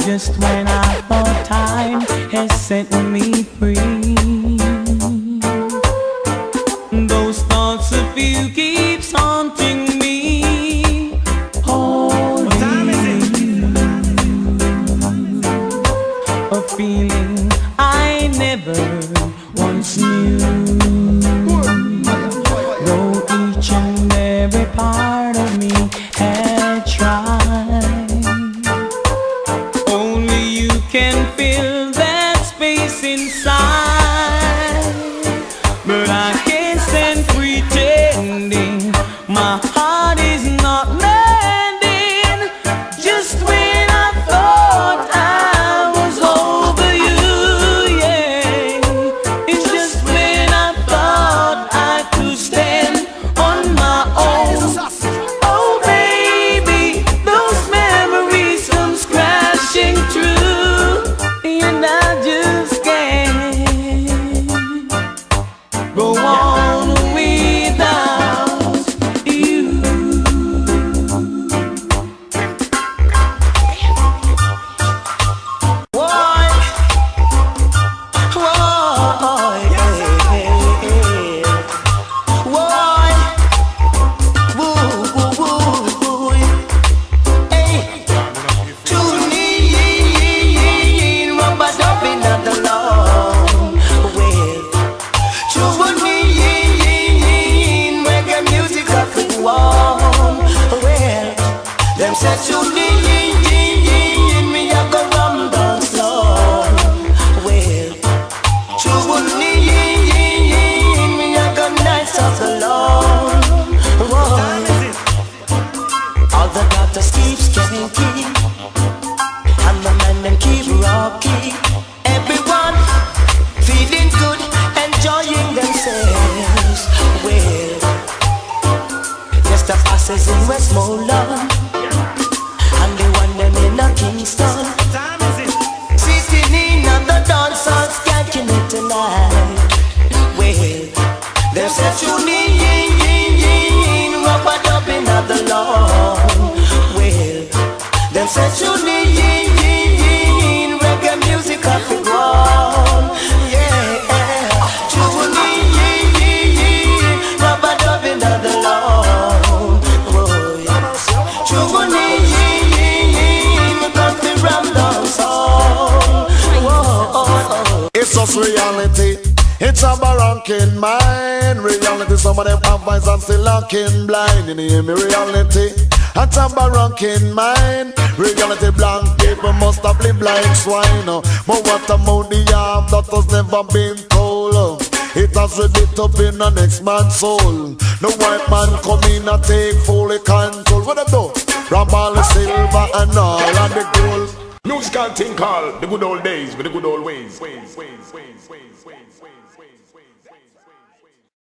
Just when I thought time has set me free, those thoughts of you keeps haunting me. Oh, what time is it? A feeling I never once knew. Though each and every part of me had tried, can fill that space inside, but I can't stand pretending my heart is not mending. Just when I thought I was over you, yeah, it's just when I thought I could stand on my own. Oh baby, those memories come crashing through. And I just can't go on without you. Why? Why? Why? Woo, woo, woo, woo. Hey, tune in, rubber dubbing at the lawn. Well, tune in, reggae music up the wall. Well, them say tune in, me a go rum down slow. Well, tune in, me a go nice off the lawn. All the doctors keep skanking, and the men them keep rocking. Everyone feeling good, enjoying themselves. Well, yes, the passes in Westmoreland, and the one them in a Kingston. Sitting in at the dance hall, skanking it tonight. Well, they say tune in, rubber dubbing at the lawn. Well, them say tune in, reggae music off the ground. Yeah, tune in, rubber dubbing at the lawn. Oh, yeah. Tune in, come to ram down song. It's just reality. It's a barranking mind. Reality, some of them have eyes and still looking blind. You hear me? Reality. It's a barranking mind. Reality, blank people must have lived like swine. But what about the arm that has never been told? It has ready up in the next man's soul. The white man come in and take fully control. What they do? Rob all the silver and all and the gold. Musical thing called the good old days with the good old ways.